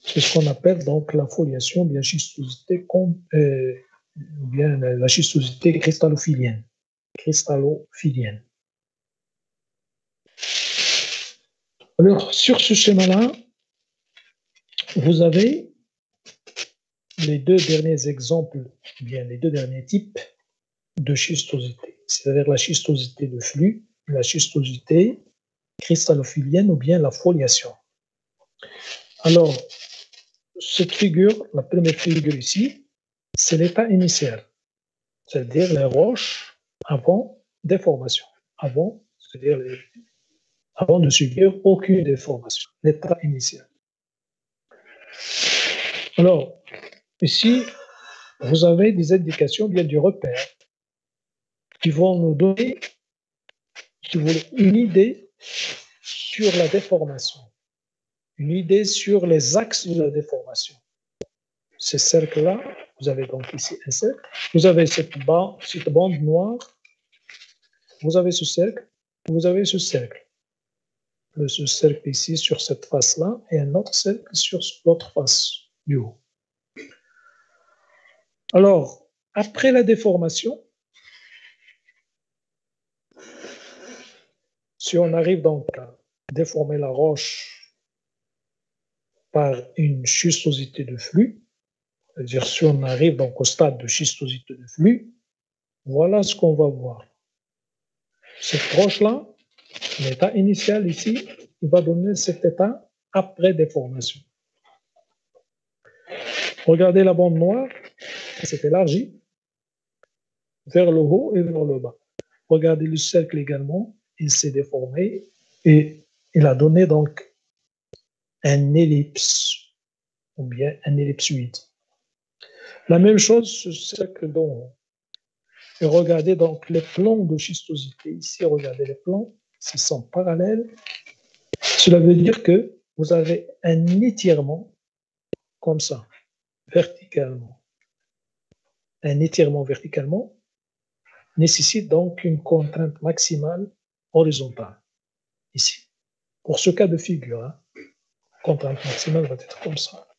C'est ce qu'on appelle donc la foliation, bien schistosité, bien la schistosité cristallophilienne. Alors, sur ce schéma-là, vous avez les deux derniers exemples, bien les deux derniers types de schistosité, c'est-à-dire la schistosité de flux, la schistosité cristallophilienne ou bien la foliation. Alors, cette figure, la première figure ici, c'est l'état initial, c'est-à-dire les roches avant déformation, c'est-à-dire avant de subir aucune déformation, l'état initial. Alors, ici, vous avez des indications, bien du repère, qui vont nous donner, si vous voulez, une idée sur la déformation, une idée sur les axes de la déformation. Ces cercles-là, Vous avez donc ici un cercle. Vous avez cette bande noire. Vous avez ce cercle. Vous avez ce cercle. Ce cercle ici sur cette face-là et un autre cercle sur l'autre face du haut. Alors, après la déformation, si on arrive donc à déformer la roche par une schistosité de flux, c'est-à-dire si on arrive donc au stade de schistosité de flux, voilà ce qu'on va voir. Cette roche-là, l'état initial ici, il va donner cet état après déformation. Regardez la bande noire, elle s'est élargie vers le haut et vers le bas. Regardez le cercle également, il s'est déformé et il a donné donc un ellipse ou bien un ellipsoïde. La même chose, ce cercle dont. Et regardez donc les plans de schistosité. Ici, regardez les plans, s'ils sont parallèles. Cela veut dire que vous avez un étirement comme ça, verticalement. Un étirement verticalement nécessite donc une contrainte maximale horizontale, ici. Pour ce cas de figure, hein, contrainte maximale va être comme ça.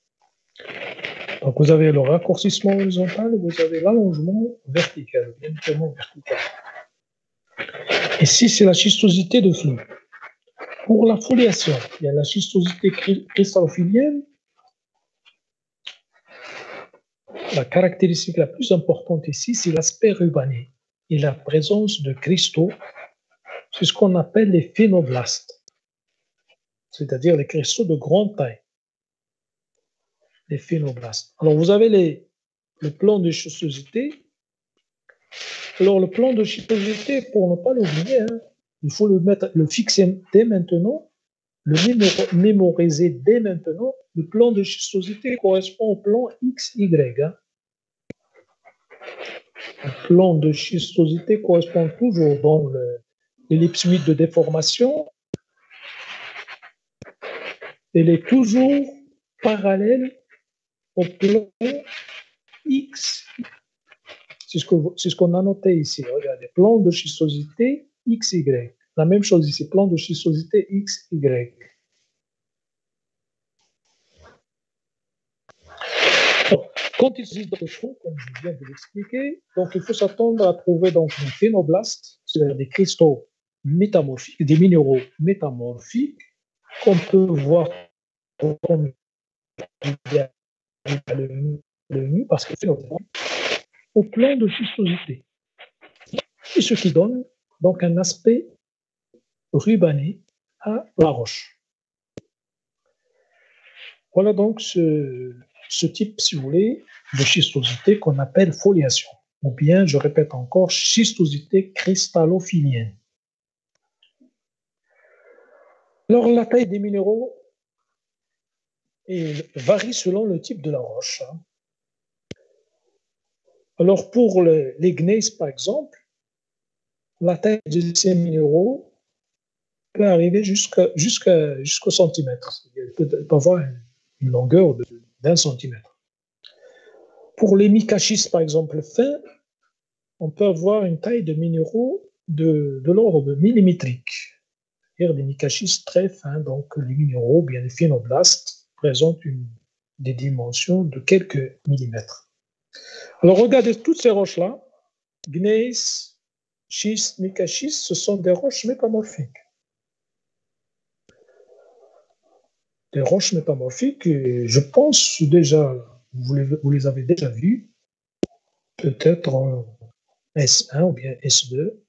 Donc vous avez le raccourcissement horizontal et vous avez l'allongement vertical, bien évidemment vertical. Ici, c'est la schistosité de flux. Pour la foliation, il y a la schistosité cristallophilienne. La caractéristique la plus importante ici, c'est l'aspect rubané et la présence de cristaux. C'est ce qu'on appelle les phénoblastes, c'est-à-dire les cristaux de grande taille. Les phénoblastes. Alors, vous avez le plan de schistosité. Alors, le plan de schistosité, pour ne pas l'oublier, hein, il faut le fixer dès maintenant, le mémoriser dès maintenant. Le plan de schistosité correspond au plan XY. Hein. Le plan de schistosité correspond toujours dans l'ellipsoïde de déformation. Elle est toujours parallèle au plan X. C'est ce qu'on a noté ici. Regardez, plan de schistosité XY. La même chose ici, plan de schistosité XY. Quand il s'agit de fonds, comme je viens de l'expliquer, donc il faut s'attendre à trouver donc des phénoblastes, c'est-à-dire des cristaux métamorphiques, des minéraux métamorphiques qu'on peut voir comme le mu, parce que c'est au plan de schistosité. Et ce qui donne donc un aspect rubané à la roche. Voilà donc ce type, si vous voulez, de schistosité qu'on appelle foliation, ou bien, je répète encore, schistosité cristallophilienne. Alors, la taille des minéraux varie selon le type de la roche. Alors, pour les gneiss, par exemple, la taille de ces minéraux peut arriver jusqu'au centimètre. Il peut avoir une longueur d'1 centimètre. Pour les micaschistes, par exemple, fins, on peut avoir une taille de minéraux de l'ordre millimétrique. C'est-à-dire des micaschistes très fins, donc les minéraux, bien les phénoblastes, présentent des dimensions de quelques millimètres. Alors regardez toutes ces roches-là, gneiss, schiste, micaschiste, ce sont des roches métamorphiques. Des roches métamorphiques, je pense déjà, vous les avez déjà vues, peut-être en S1 ou bien S2.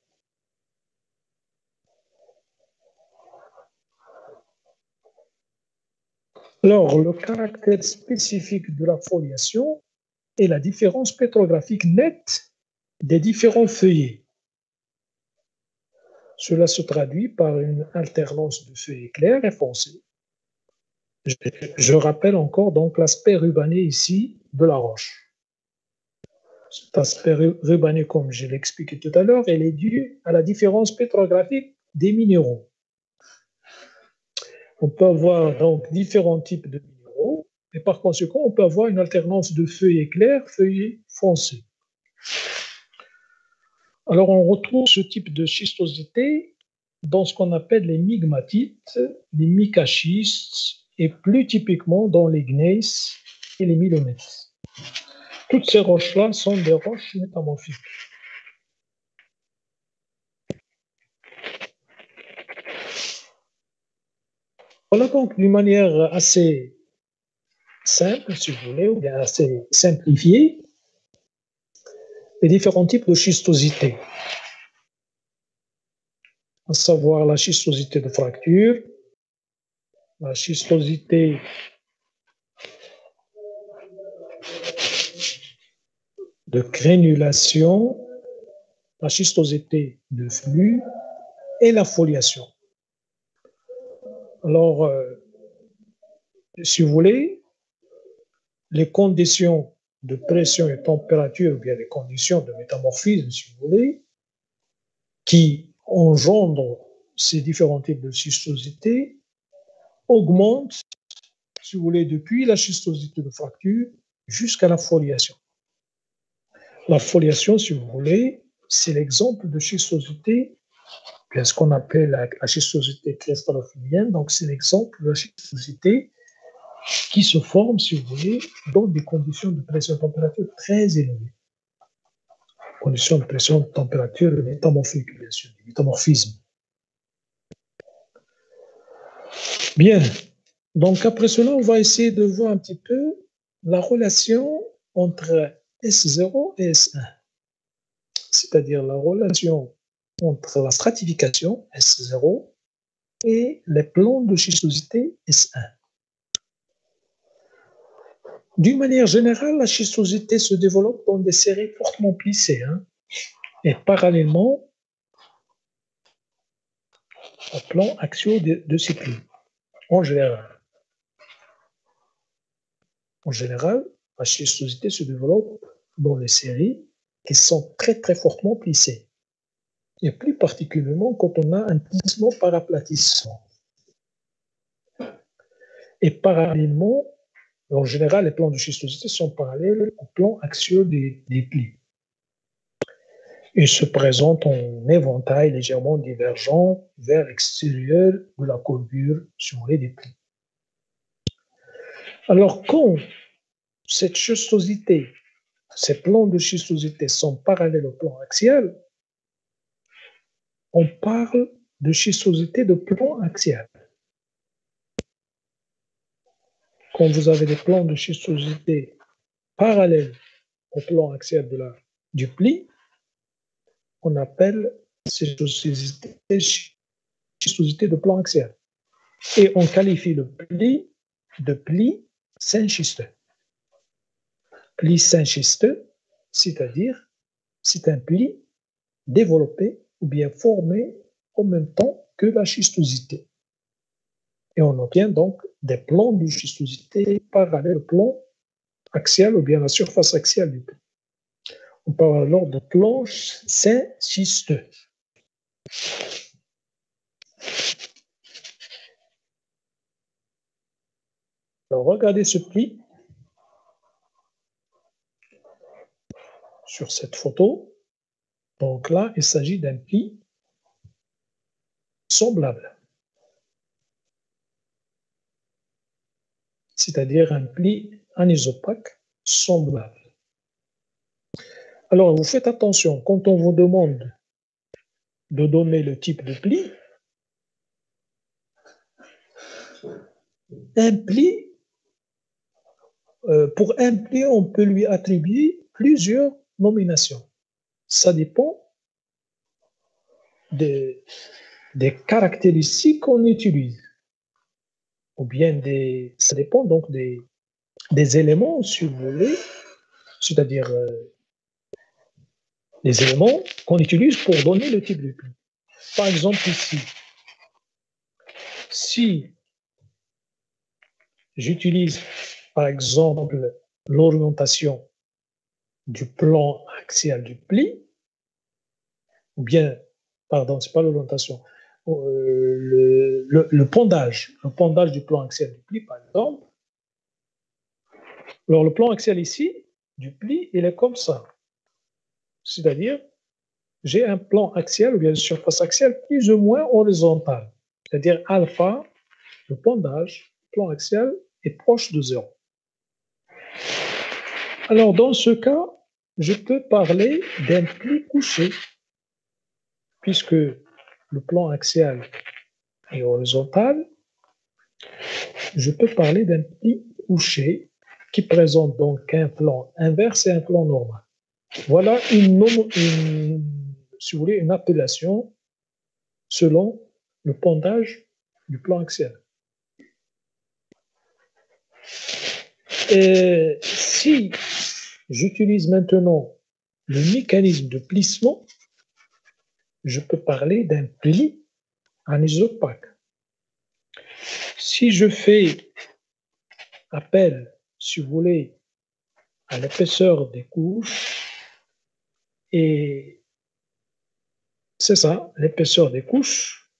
Alors, le caractère spécifique de la foliation est la différence pétrographique nette des différents feuillets. Cela se traduit par une alternance de feuillets clairs et foncés. Je rappelle encore donc l'aspect rubané ici de la roche. Cet aspect rubané, comme je l'ai expliqué tout à l'heure, elle est due à la différence pétrographique des minéraux. On peut avoir donc différents types de minéraux Et par conséquent, on peut avoir une alternance de feuillet clair, feuillet foncé. Alors, on retrouve ce type de schistosité dans ce qu'on appelle les migmatites, les micaschistes, et plus typiquement dans les gneiss et les mylomètres. Toutes ces roches-là sont des roches métamorphiques. Voilà donc d'une manière assez simple, si vous voulez, ou bien assez simplifiée, les différents types de schistosité, à savoir la schistosité de fracture, la schistosité de crénulation, la schistosité de flux et la foliation. Alors, si vous voulez, les conditions de pression et température, ou bien les conditions de métamorphisme, si vous voulez, qui engendrent ces différents types de schistosité, augmentent, si vous voulez, depuis la schistosité de fracture jusqu'à la foliation. La foliation, si vous voulez, c'est l'exemple de schistosité, ce qu'on appelle la schistosité cristallophilienne, donc c'est l'exemple de la schistosité qui se forme, si vous voulez, dans des conditions de pression-température très élevées. Conditions de pression-température métamorphique, bien sûr, du métamorphisme. Bien, donc après cela, on va essayer de voir un petit peu la relation entre S0 et S1, c'est-à-dire la relation entre la stratification S0 et les plans de schistosité S1. D'une manière générale, la schistosité se développe dans des séries fortement plissées, et parallèlement au plan axiaux de ces plis, en général. En général, la schistosité se développe dans les séries qui sont très très fortement plissées, et plus particulièrement quand on a un plissement par aplatissement. Et parallèlement, en général, les plans de schistosité sont parallèles au plan axiaux des plis. Ils se présentent en éventail légèrement divergent vers l'extérieur de la courbure sur les plis. Alors, quand cette schistosité, ces plans de schistosité sont parallèles au plan axial, on parle de schistosité de plan axial. Quand vous avez des plans de schistosité parallèles au plan axial du pli, on appelle ces schistosité de plan axial. Et on qualifie le pli de pli synschisteux. Pli synschisteux, c'est-à-dire c'est un pli développé ou bien formé en même temps que la schistosité. Et on obtient donc des plans de schistosité parallèles au plan axial ou bien la surface axiale du pli. On parle alors de plan synschisteux. Alors regardez ce pli sur cette photo. Donc là, il s'agit d'un pli semblable, c'est-à-dire un pli anisopaque semblable. Alors, vous faites attention, quand on vous demande de donner le type de pli, un pli, pour un pli, on peut lui attribuer plusieurs nominations. Ça dépend des caractéristiques qu'on utilise. Ou bien ça dépend donc des éléments, si vous voulez, c'est-à-dire les éléments qu'on utilise pour donner le type de pli. Par exemple, ici, si j'utilise, par exemple, l'orientation du plan axial du pli, ou bien, pardon, c'est pas l'orientation, le pendage du plan axial du pli, par exemple, Alors, le plan axial ici, du pli, il est comme ça. C'est-à-dire, j'ai un plan axial, ou bien une surface axiale, plus ou moins horizontale. C'est-à-dire, alpha, le pendage, le plan axial, est proche de 0. Alors, dans ce cas, je peux parler d'un pli couché, puisque le plan axial est horizontal, je peux parler d'un pli couché qui présente donc un plan inverse et un plan normal. Voilà si vous voulez, une appellation selon le pendage du plan axial. Et si j'utilise maintenant le mécanisme de plissement, je peux parler d'un pli anisopaque. Si je fais appel, si vous voulez, à l'épaisseur des couches, et c'est ça, l'épaisseur des couches,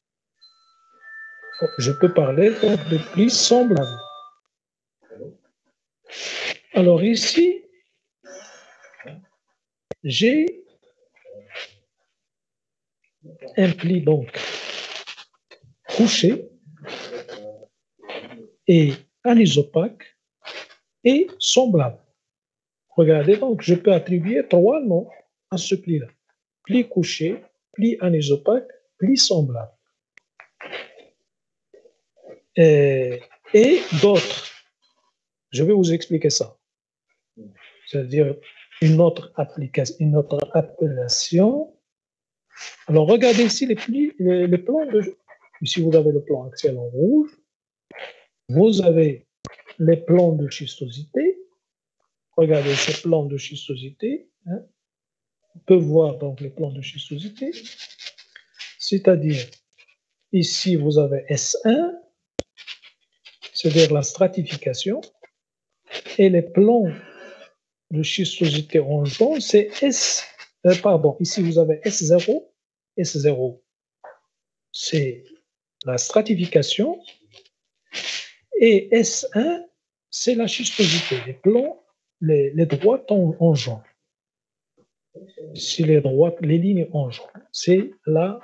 je peux parler de plis semblables. Alors ici, j'ai un pli donc couché et anisopaque et semblable. Regardez donc, je peux attribuer 3 noms à ce pli-là. Pli couché, pli anisopaque, pli semblable. Et d'autres. Je vais vous expliquer ça. C'est-à-dire une autre application, une autre appellation. Alors regardez ici les plans de. Ici vous avez le plan axial en rouge. Vous avez les plans de schistosité. Regardez ces plans de schistosité. Hein. On peut voir donc les plans de schistosité. C'est-à-dire, ici vous avez S1, c'est-à-dire la stratification, et les plans de schistosité en jaune, c'est ici vous avez S0. S0, c'est la stratification, et S1, c'est la schistosité, les plans, les droites en jaune. Si les droites, les lignes en jaune, c'est la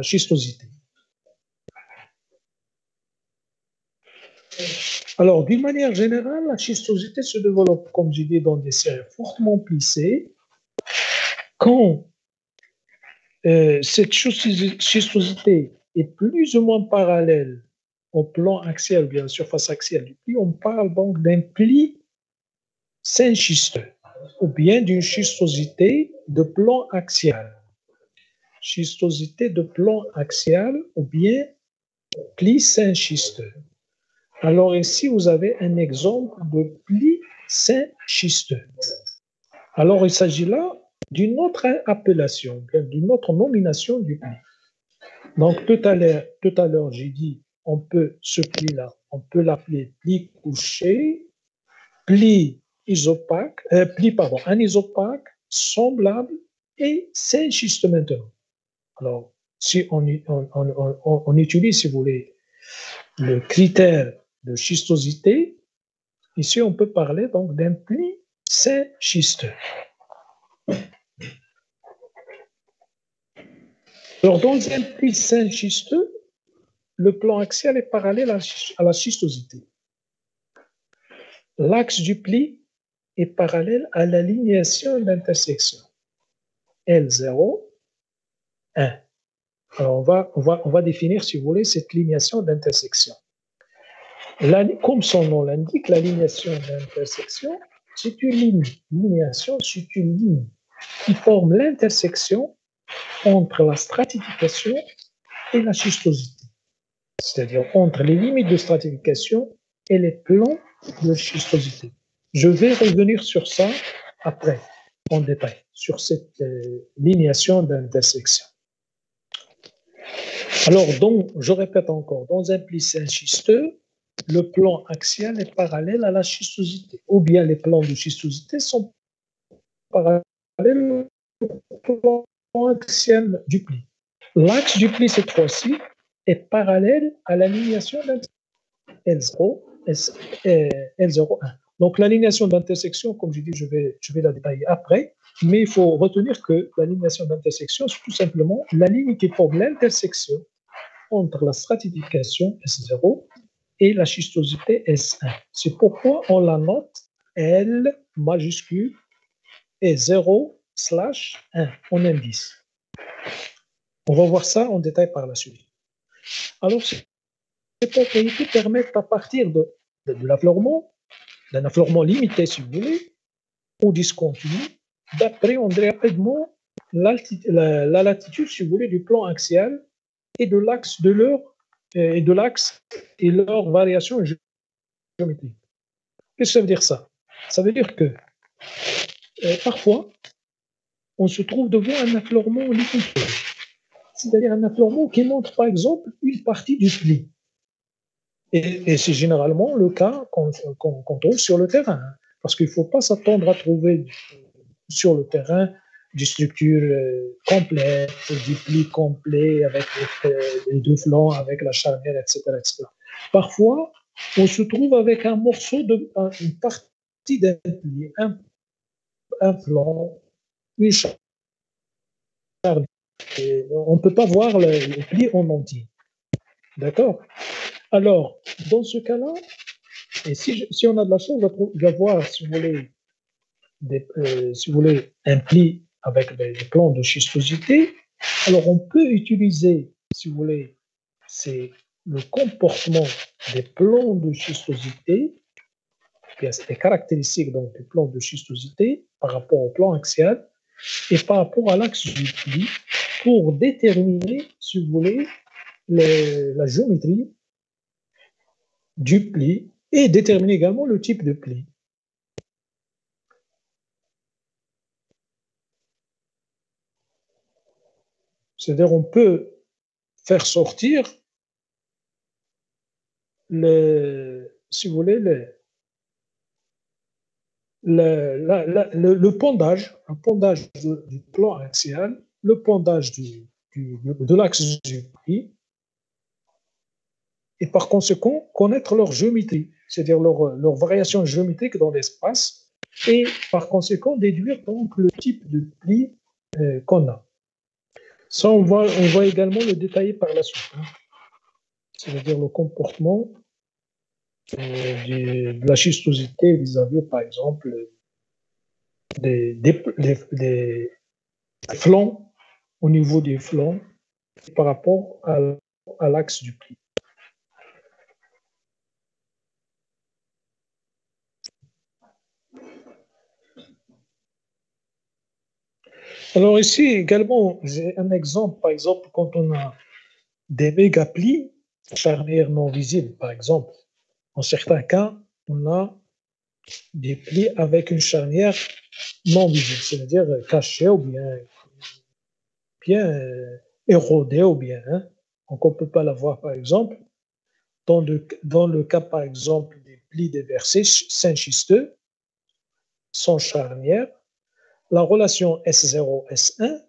schistosité. Alors, d'une manière générale, la schistosité se développe, comme j'ai dit, dans des séries fortement plissées. Quand cette schistosité est plus ou moins parallèle au plan axial, ou bien à la surface axiale du pli, on parle donc d'un pli synschisteux, ou bien d'une schistosité de plan axial. Schistosité de plan axial, ou bien pli synschisteux. Alors ici, vous avez un exemple de pli synschisteux. Alors, il s'agit là d'une autre appellation, d'une autre nomination du pli. Donc, tout à l'heure, j'ai dit, ce pli-là, on peut l'appeler pli couché, pli anisopaque, semblable et synschisteux maintenant. Alors, si on utilise, si vous voulez, le critère de schistosité, ici, on peut parler donc d'un pli synschisteux. Alors, dans un pli synschisteux, le plan axial est parallèle à la schistosité. L'axe du pli est parallèle à l'alignation d'intersection L0, 1. Alors, on va définir, si vous voulez, cette lignation d'intersection. Comme son nom l'indique, l'alignation d'intersection, c'est une lignation, c'est une ligne qui forme l'intersection entre la stratification et la schistosité. C'est-à-dire entre les limites de stratification et les plans de schistosité. Je vais revenir sur ça après, en détail, sur cette lignation d'intersection. Alors, je répète encore, dans un pli synschisteux, le plan axial est parallèle à la schistosité, ou bien les plans de schistosité sont parallèles au plan axial du pli. L'axe du pli, cette fois-ci, est parallèle à l'alignation d'un L0, L01. Donc, l'alignation d'intersection, comme je dis, je vais la détailler après, mais il faut retenir que l'alignation d'intersection, c'est tout simplement la ligne qui forme l'intersection entre la stratification S0 et la schistosité S1. C'est pourquoi on la note L majuscule et 0/1 en indice. On va voir ça en détail par la suite. Alors, ces propriétés permettent à partir de l'affleurement, d'un affleurement limité, si vous voulez, ou discontinu, d'appréhender rapidement la latitude, si vous voulez, du plan axial et de l'axe et leur variation géométrique. Qu'est-ce que ça veut dire ça? Ça veut dire que parfois, on se trouve devant un affleurement limité, c'est-à-dire un affleurement qui montre par exemple une partie du pli. Et c'est généralement le cas qu'on trouve sur le terrain, parce qu'il ne faut pas s'attendre à trouver sur le terrain des structures complètes, du pli complet avec les deux flancs, avec la charnière, etc., etc. Parfois, on se trouve avec un morceau une partie d'un pli, un flanc, une charnière. On ne peut pas voir le pli en entier. D'accord? Alors, dans ce cas-là, et si on a de la chance d'avoir, si vous voulez, un pli avec des plans de schistosité, alors on peut utiliser, si vous voulez, c'est le comportement des plans de schistosité, les caractéristiques donc, des plans de schistosité par rapport au plan axial et par rapport à l'axe du pli pour déterminer, si vous voulez, la géométrie du pli et déterminer également le type de pli. C'est-à-dire on peut faire sortir si vous voulez, le pondage, du plan axial, le pondage de l'axe du pli, et par conséquent connaître leur géométrie, c'est-à-dire leur variation géométrique dans l'espace, et par conséquent déduire donc le type de pli qu'on a. Ça, on va également le détailler par la suite. C'est-à-dire le comportement de la schistosité vis-à-vis, par exemple, des flancs, au niveau des flancs, par rapport à l'axe du pli. Alors ici également, j'ai un exemple, par exemple, quand on a des mégaplis, charnières non visibles, par exemple. En certains cas, on a des plis avec une charnière non visible, c'est-à-dire cachée ou bien érodée ou bien. Donc on ne peut pas la voir, par exemple. Dans le cas, par exemple, des plis déversés synchisteux, sans charnière, la relation S0-S1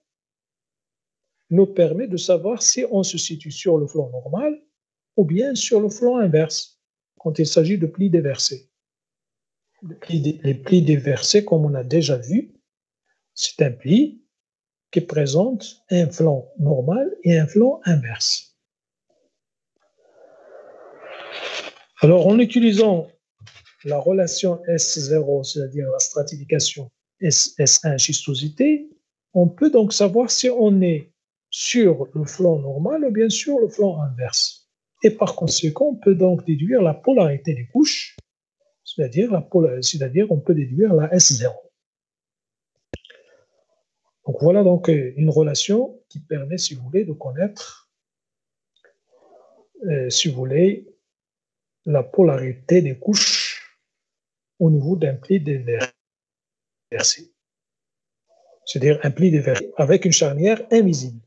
nous permet de savoir si on se situe sur le flanc normal ou bien sur le flanc inverse, quand il s'agit de plis déversés. Les plis déversés, comme on a déjà vu, c'est un pli qui présente un flanc normal et un flanc inverse. Alors, en utilisant la relation S0, c'est-à-dire la stratification S1 schistosité, on peut donc savoir si on est sur le flanc normal ou bien sur le flanc inverse. Et par conséquent, on peut donc déduire la polarité des couches, c'est-à-dire on peut déduire la S0. Donc voilà donc une relation qui permet, si vous voulez, de connaître, si vous voulez, la polarité des couches au niveau d'un pli déversé. C'est-à-dire un pli déversé avec une charnière invisible.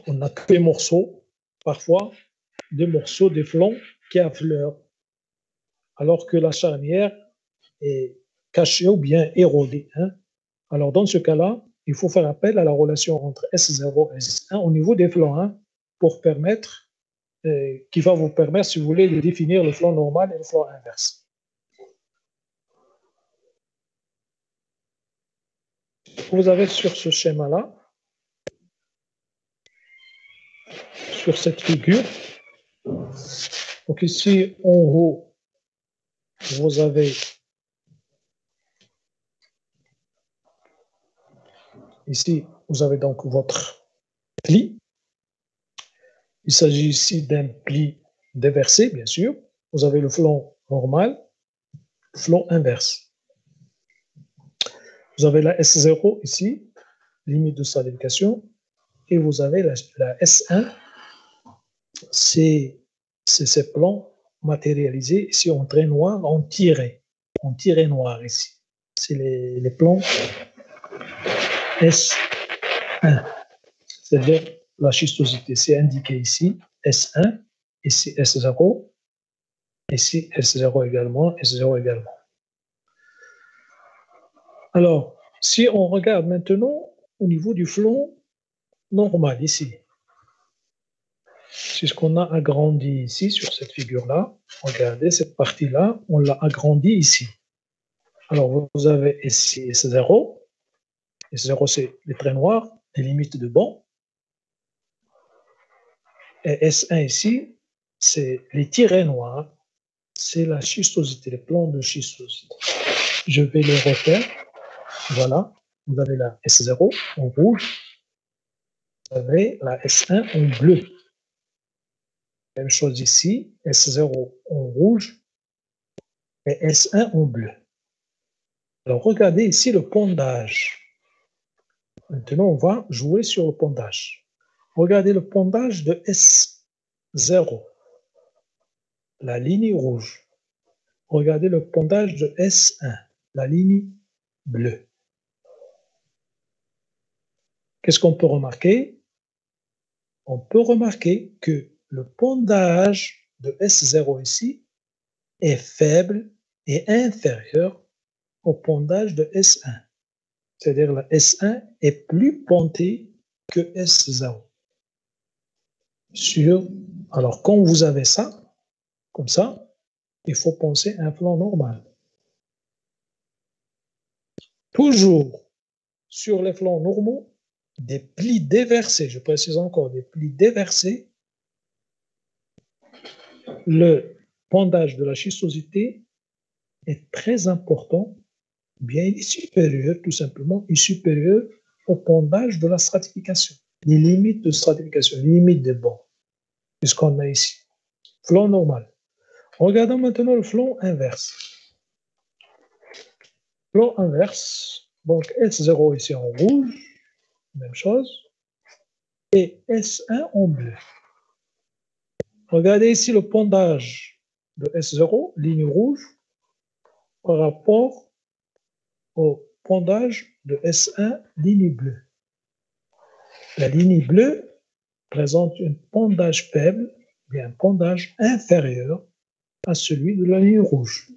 On a que des morceaux, parfois des morceaux des flancs qui affleurent, alors que la charnière est cachée ou bien érodée. Alors dans ce cas-là, il faut faire appel à la relation entre S0 et S1 au niveau des flancs pour permettre qui va vous permettre, si vous voulez, de définir le flanc normal et le flanc inverse. Vous avez sur ce schéma-là, sur cette figure, donc ici en haut, vous avez ici, vous avez donc votre pli. Il s'agit ici d'un pli déversé, bien sûr. Vous avez le flanc normal, le flanc inverse. Vous avez la S0 ici, limite de stabilification, et vous avez la S1, c'est ces plans matérialisés ici en trait noir, en tiré noir ici. C'est les plans S1, c'est-à-dire la schistosité, c'est indiqué ici, S1, ici S0, ici S0 également, S0 également. Alors, si on regarde maintenant au niveau du flanc normal ici, c'est ce qu'on a agrandi ici sur cette figure-là. Regardez cette partie-là, on l'a agrandi ici. Alors, vous avez ici S0. S0, c'est les traits noirs, les limites de banc. Et S1 ici, c'est les tirets noirs, c'est la schistosité, les plans de schistosité. Je vais les refaire. Voilà, vous avez la S0 en rouge, vous avez la S1 en bleu. Même chose ici, S0 en rouge et S1 en bleu. Alors regardez ici le pondage. Maintenant, on va jouer sur le pondage. Regardez le pondage de S0, la ligne rouge. Regardez le pondage de S1, la ligne bleue. Qu'est-ce qu'on peut remarquer? On peut remarquer que le pondage de S0 ici est faible et inférieur au pondage de S1. C'est-à-dire la S1 est plus pointée que S0. Alors, quand vous avez ça, comme ça, il faut penser à un flanc normal. Toujours sur les flancs normaux, des plis déversés, je précise encore, des plis déversés, le pondage de la schistosité est très important, bien il est supérieur, tout simplement, il est supérieur au pondage de la stratification. Les limites de stratification, les limites des bancs, c'est ce qu'on a ici. Flanc normal. Regardons maintenant le flanc inverse. Flanc inverse, donc S0 ici en rouge, même chose, et S1 en bleu. Regardez ici le pondage de S0, ligne rouge, par rapport au pondage de S1, ligne bleue. La ligne bleue présente un pondage faible, bien un pondage inférieur à celui de la ligne rouge.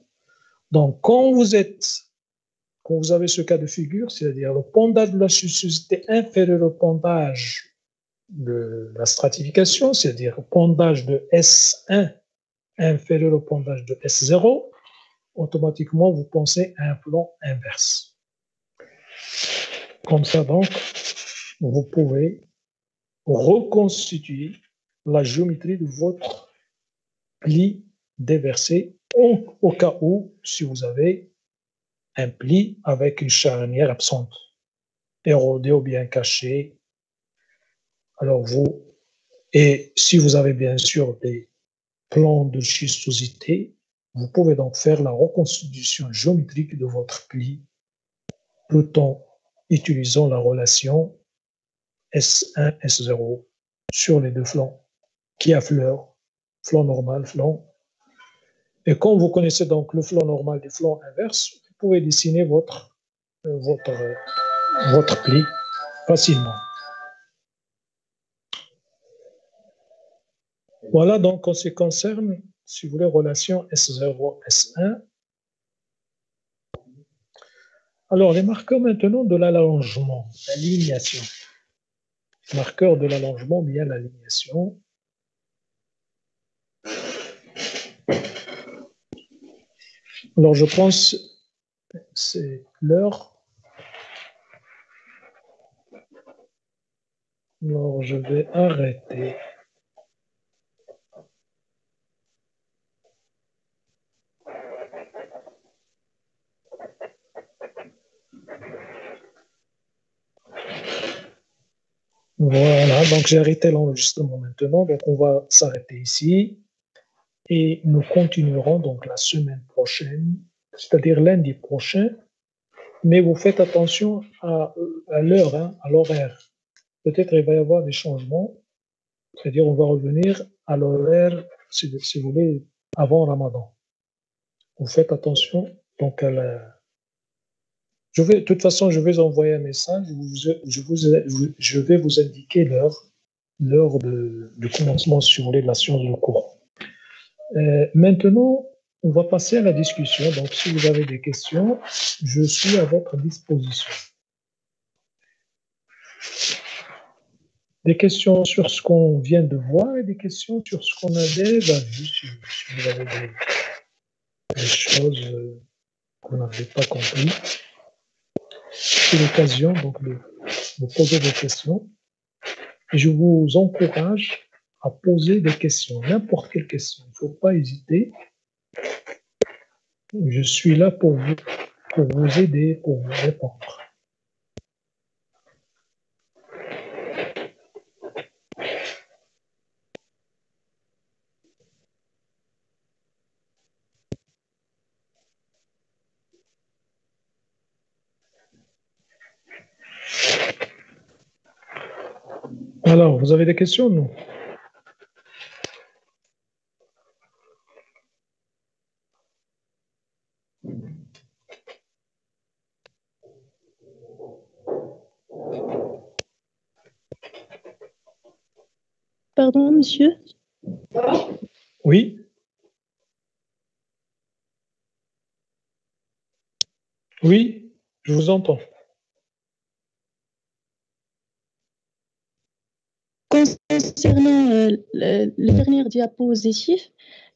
Donc, quand vous avez ce cas de figure, c'est-à-dire le pondage de la schistosité inférieur au pondage de la stratification, c'est-à-dire le pondage de S1 inférieur au pondage de S0, automatiquement, vous pensez à un flanc inverse. Comme ça, donc, vous pouvez reconstituer la géométrie de votre pli déversé au cas où, si vous avez un pli avec une charnière absente, érodée ou bien cachée. Alors et si vous avez bien sûr des plans de schistosité, vous pouvez donc faire la reconstitution géométrique de votre pli tout en utilisant la relation S1, S0 sur les deux flancs qui affleurent, flanc normal, flanc. Et quand vous connaissez donc le flanc normal du flanc inverse, vous pouvez dessiner votre pli facilement. Voilà donc en ce qui concerne, si vous voulez, relation S0, S1. Alors, les marqueurs maintenant de l'allongement, l'alignation. Marqueur de l'allongement, bien l'alignation. Alors, je pense que c'est l'heure. Alors, je vais arrêter. Voilà, donc j'ai arrêté l'enregistrement maintenant. Donc, on va s'arrêter ici et nous continuerons donc la semaine prochaine, c'est-à-dire lundi prochain. Mais vous faites attention à l'heure, hein, à l'horaire. Peut-être il va y avoir des changements, c'est-à-dire on va revenir à l'horaire, si vous voulez, avant Ramadan. Vous faites attention donc à la... de toute façon, je vais envoyer un message, je vais vous indiquer l'heure du commencement, si vous voulez, de la science du cours. Maintenant, on va passer à la discussion. Donc, si vous avez des questions, je suis à votre disposition. Des questions sur ce qu'on vient de voir et des questions sur ce qu'on a déjà vu, si vous avez des choses qu'on n'avait pas compris. C'est l'occasion donc de vous poser des questions. Et je vous encourage à poser des questions, n'importe quelle question. Il ne faut pas hésiter. Je suis là pour vous aider, pour vous répondre. Alors, vous avez des questions, non? Pardon, monsieur? Oui. Oui, je vous entends. Concernant les dernières diapositives,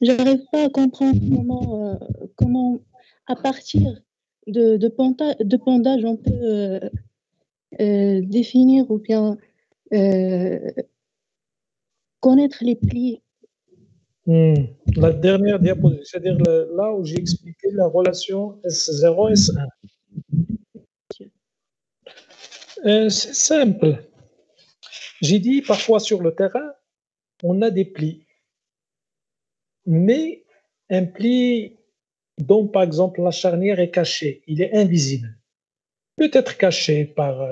je n'arrive pas à comprendre comment à partir de pondage, on peut définir ou bien connaître les plis. La dernière diapositive, c'est-à-dire là où j'ai expliqué la relation S0, S1. C'est simple. J'ai dit parfois sur le terrain, on a des plis. Mais un pli dont, par exemple, la charnière est cachée, il est invisible. Peut être caché par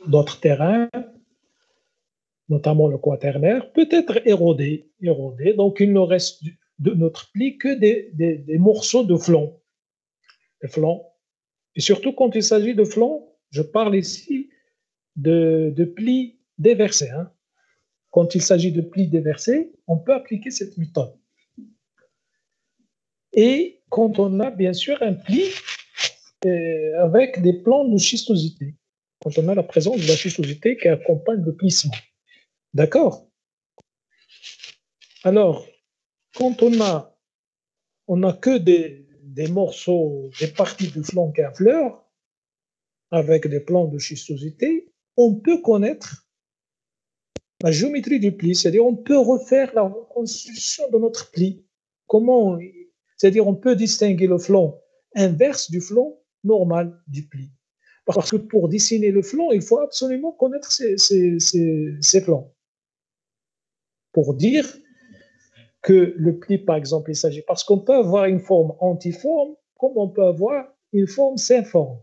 d'autres terrains, notamment le quaternaire, peut être érodé. Donc, il ne reste de notre pli que des morceaux de flanc. Des flancs. Et surtout, quand il s'agit de flancs, je parle ici de plis déversés. Hein. Quand il s'agit de plis déversés, on peut appliquer cette méthode. Et quand on a bien sûr un pli avec des plans de schistosité, quand on a la présence de la schistosité qui accompagne le plissement. D'accord? Alors, quand on a que des morceaux, des parties de flanc qui affleurent, avec des plans de schistosité, on peut connaître la géométrie du pli, c'est-à-dire on peut refaire la reconstitution de notre pli. Comment? C'est-à-dire on peut distinguer le flanc inverse du flanc normal du pli. Parce que pour dessiner le flanc, il faut absolument connaître ces flancs. Pour dire que le pli, par exemple, il s'agit... Parce qu'on peut avoir une forme antiforme, comme on peut avoir une forme synforme.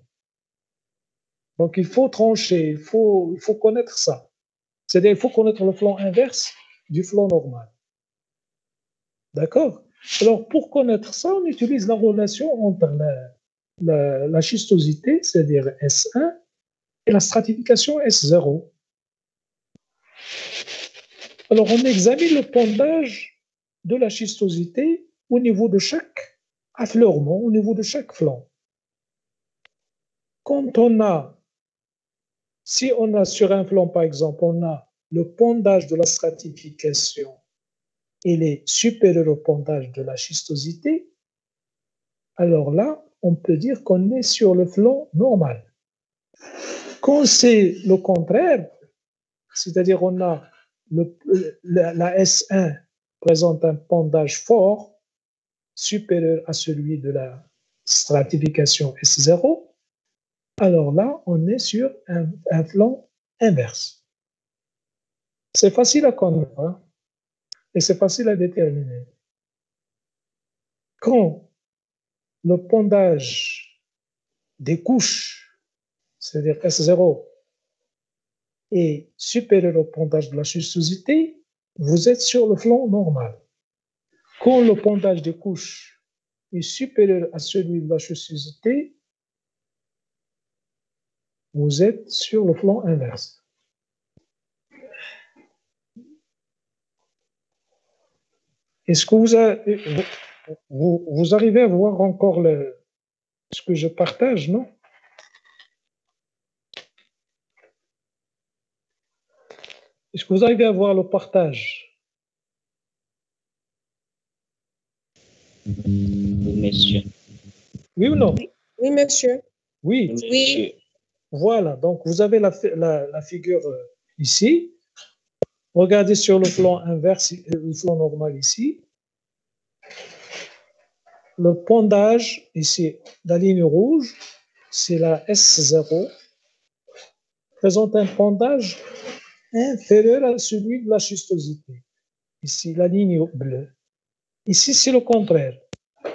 Donc, il faut trancher, il faut connaître ça. C'est-à-dire, il faut connaître le flanc inverse du flanc normal. D'accord? Alors, pour connaître ça, on utilise la relation entre la schistosité, c'est-à-dire S1, et la stratification S0. Alors, on examine le pondage de la schistosité au niveau de chaque affleurement, au niveau de chaque flanc. Si on a sur un flanc, par exemple, on a le pondage de la stratification, il est supérieur au pondage de la schistosité, alors là, on peut dire qu'on est sur le flanc normal. Quand c'est le contraire, c'est-à-dire on a la S1 présente un pendage fort supérieur à celui de la stratification S0, alors là, on est sur un flanc inverse. C'est facile à connaître, hein, et c'est facile à déterminer. Quand le pendage des couches, c'est-à-dire S0, est supérieur au pendage de la schistosité, vous êtes sur le flanc normal. Quand le pendage des couches est supérieur à celui de la schistosité, vous êtes sur le flanc inverse. Est-ce que vous arrivez à voir encore ce que je partage, non? Est-ce que vous arrivez à voir le partage? Oui, monsieur. Oui ou non? Oui, monsieur. Oui. Oui. Voilà, donc vous avez la figure ici. Regardez sur le flanc inverse, le flanc normal ici. Le pendage, ici, la ligne rouge, c'est la S0, présente un pendage inférieur à celui de la schistosité. Ici, la ligne bleue. Ici, c'est le contraire.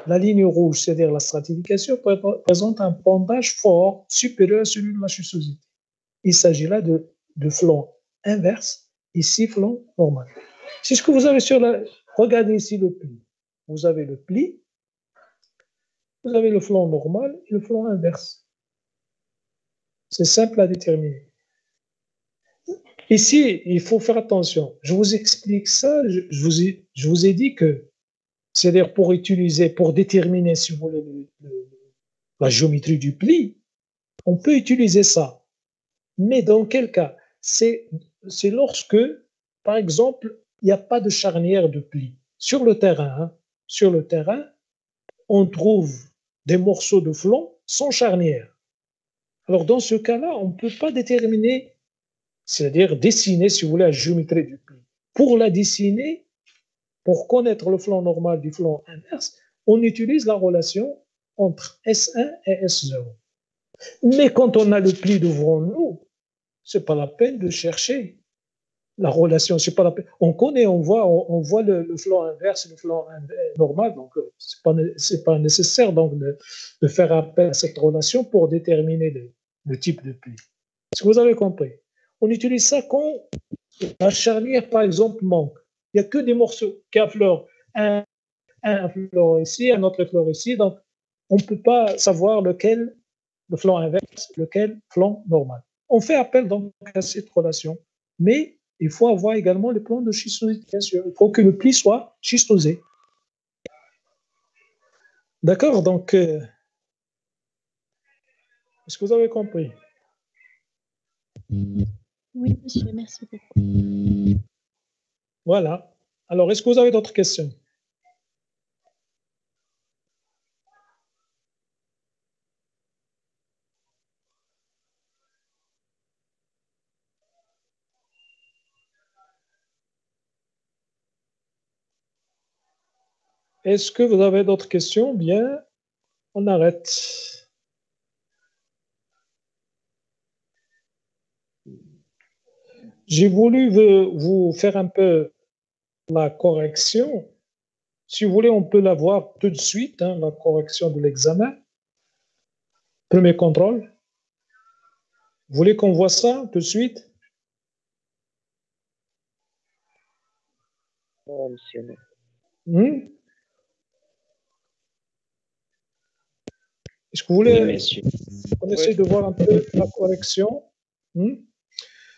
La ligne rouge, c'est-à-dire la stratification, présente un pendage fort supérieur à celui de la schistosité. Il s'agit là de flanc inverse, ici, flanc normal. C'est ce que vous avez sur la... Regardez ici le pli. Vous avez le pli, vous avez le flanc normal et le flanc inverse. C'est simple à déterminer. Ici, il faut faire attention. Je vous explique ça, je vous ai dit que, c'est-à-dire pour déterminer, si vous voulez, la géométrie du pli, on peut utiliser ça. Mais dans quel cas? C'est lorsque, par exemple, il n'y a pas de charnière de pli. Sur le terrain, on trouve des morceaux de flanc sans charnière. Alors, dans ce cas-là, on ne peut pas déterminer, c'est-à-dire dessiner, si vous voulez, la géométrie du pli. Pour la dessiner, pour connaître le flanc normal du flanc inverse, on utilise la relation entre S1 et S0. Mais quand on a le pli devant nous, ce n'est pas la peine de chercher la relation. C'est pas la peine. On connaît, on voit le flanc inverse et le flanc normal, donc c'est pas nécessaire donc de faire appel à cette relation pour déterminer le type de pli. Est-ce que vous avez compris? On utilise ça quand la charnière, par exemple, manque. Il n'y a que des morceaux qui affleurent. Un affleure ici, un autre affleure ici, donc on ne peut pas savoir lequel le flanc inverse, lequel flanc normal. On fait appel donc à cette relation, mais il faut avoir également le plan de schistosité, bien sûr. Il faut que le pli soit schistosé. D'accord? Donc, est-ce que vous avez compris? Oui, monsieur, merci beaucoup. Voilà. Alors, est-ce que vous avez d'autres questions? Est-ce que vous avez d'autres questions? Bien, on arrête. J'ai voulu vous faire un peu la correction. Si vous voulez, on peut la voir tout de suite, hein, la correction de l'examen. Premier contrôle. Vous voulez qu'on voit ça tout de suite? Non, monsieur. Est-ce que vous voulez Oui, monsieur. qu'on essaie de voir un peu la correction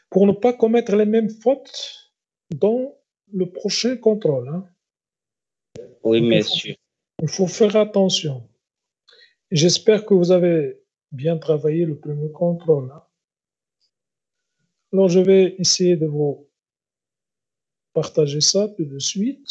pour ne pas commettre les mêmes fautes dans le prochain contrôle, hein? Oui, Donc, monsieur. il faut faire attention. J'espère que vous avez bien travaillé le premier contrôle, hein? Alors, je vais essayer de vous partager ça tout de suite.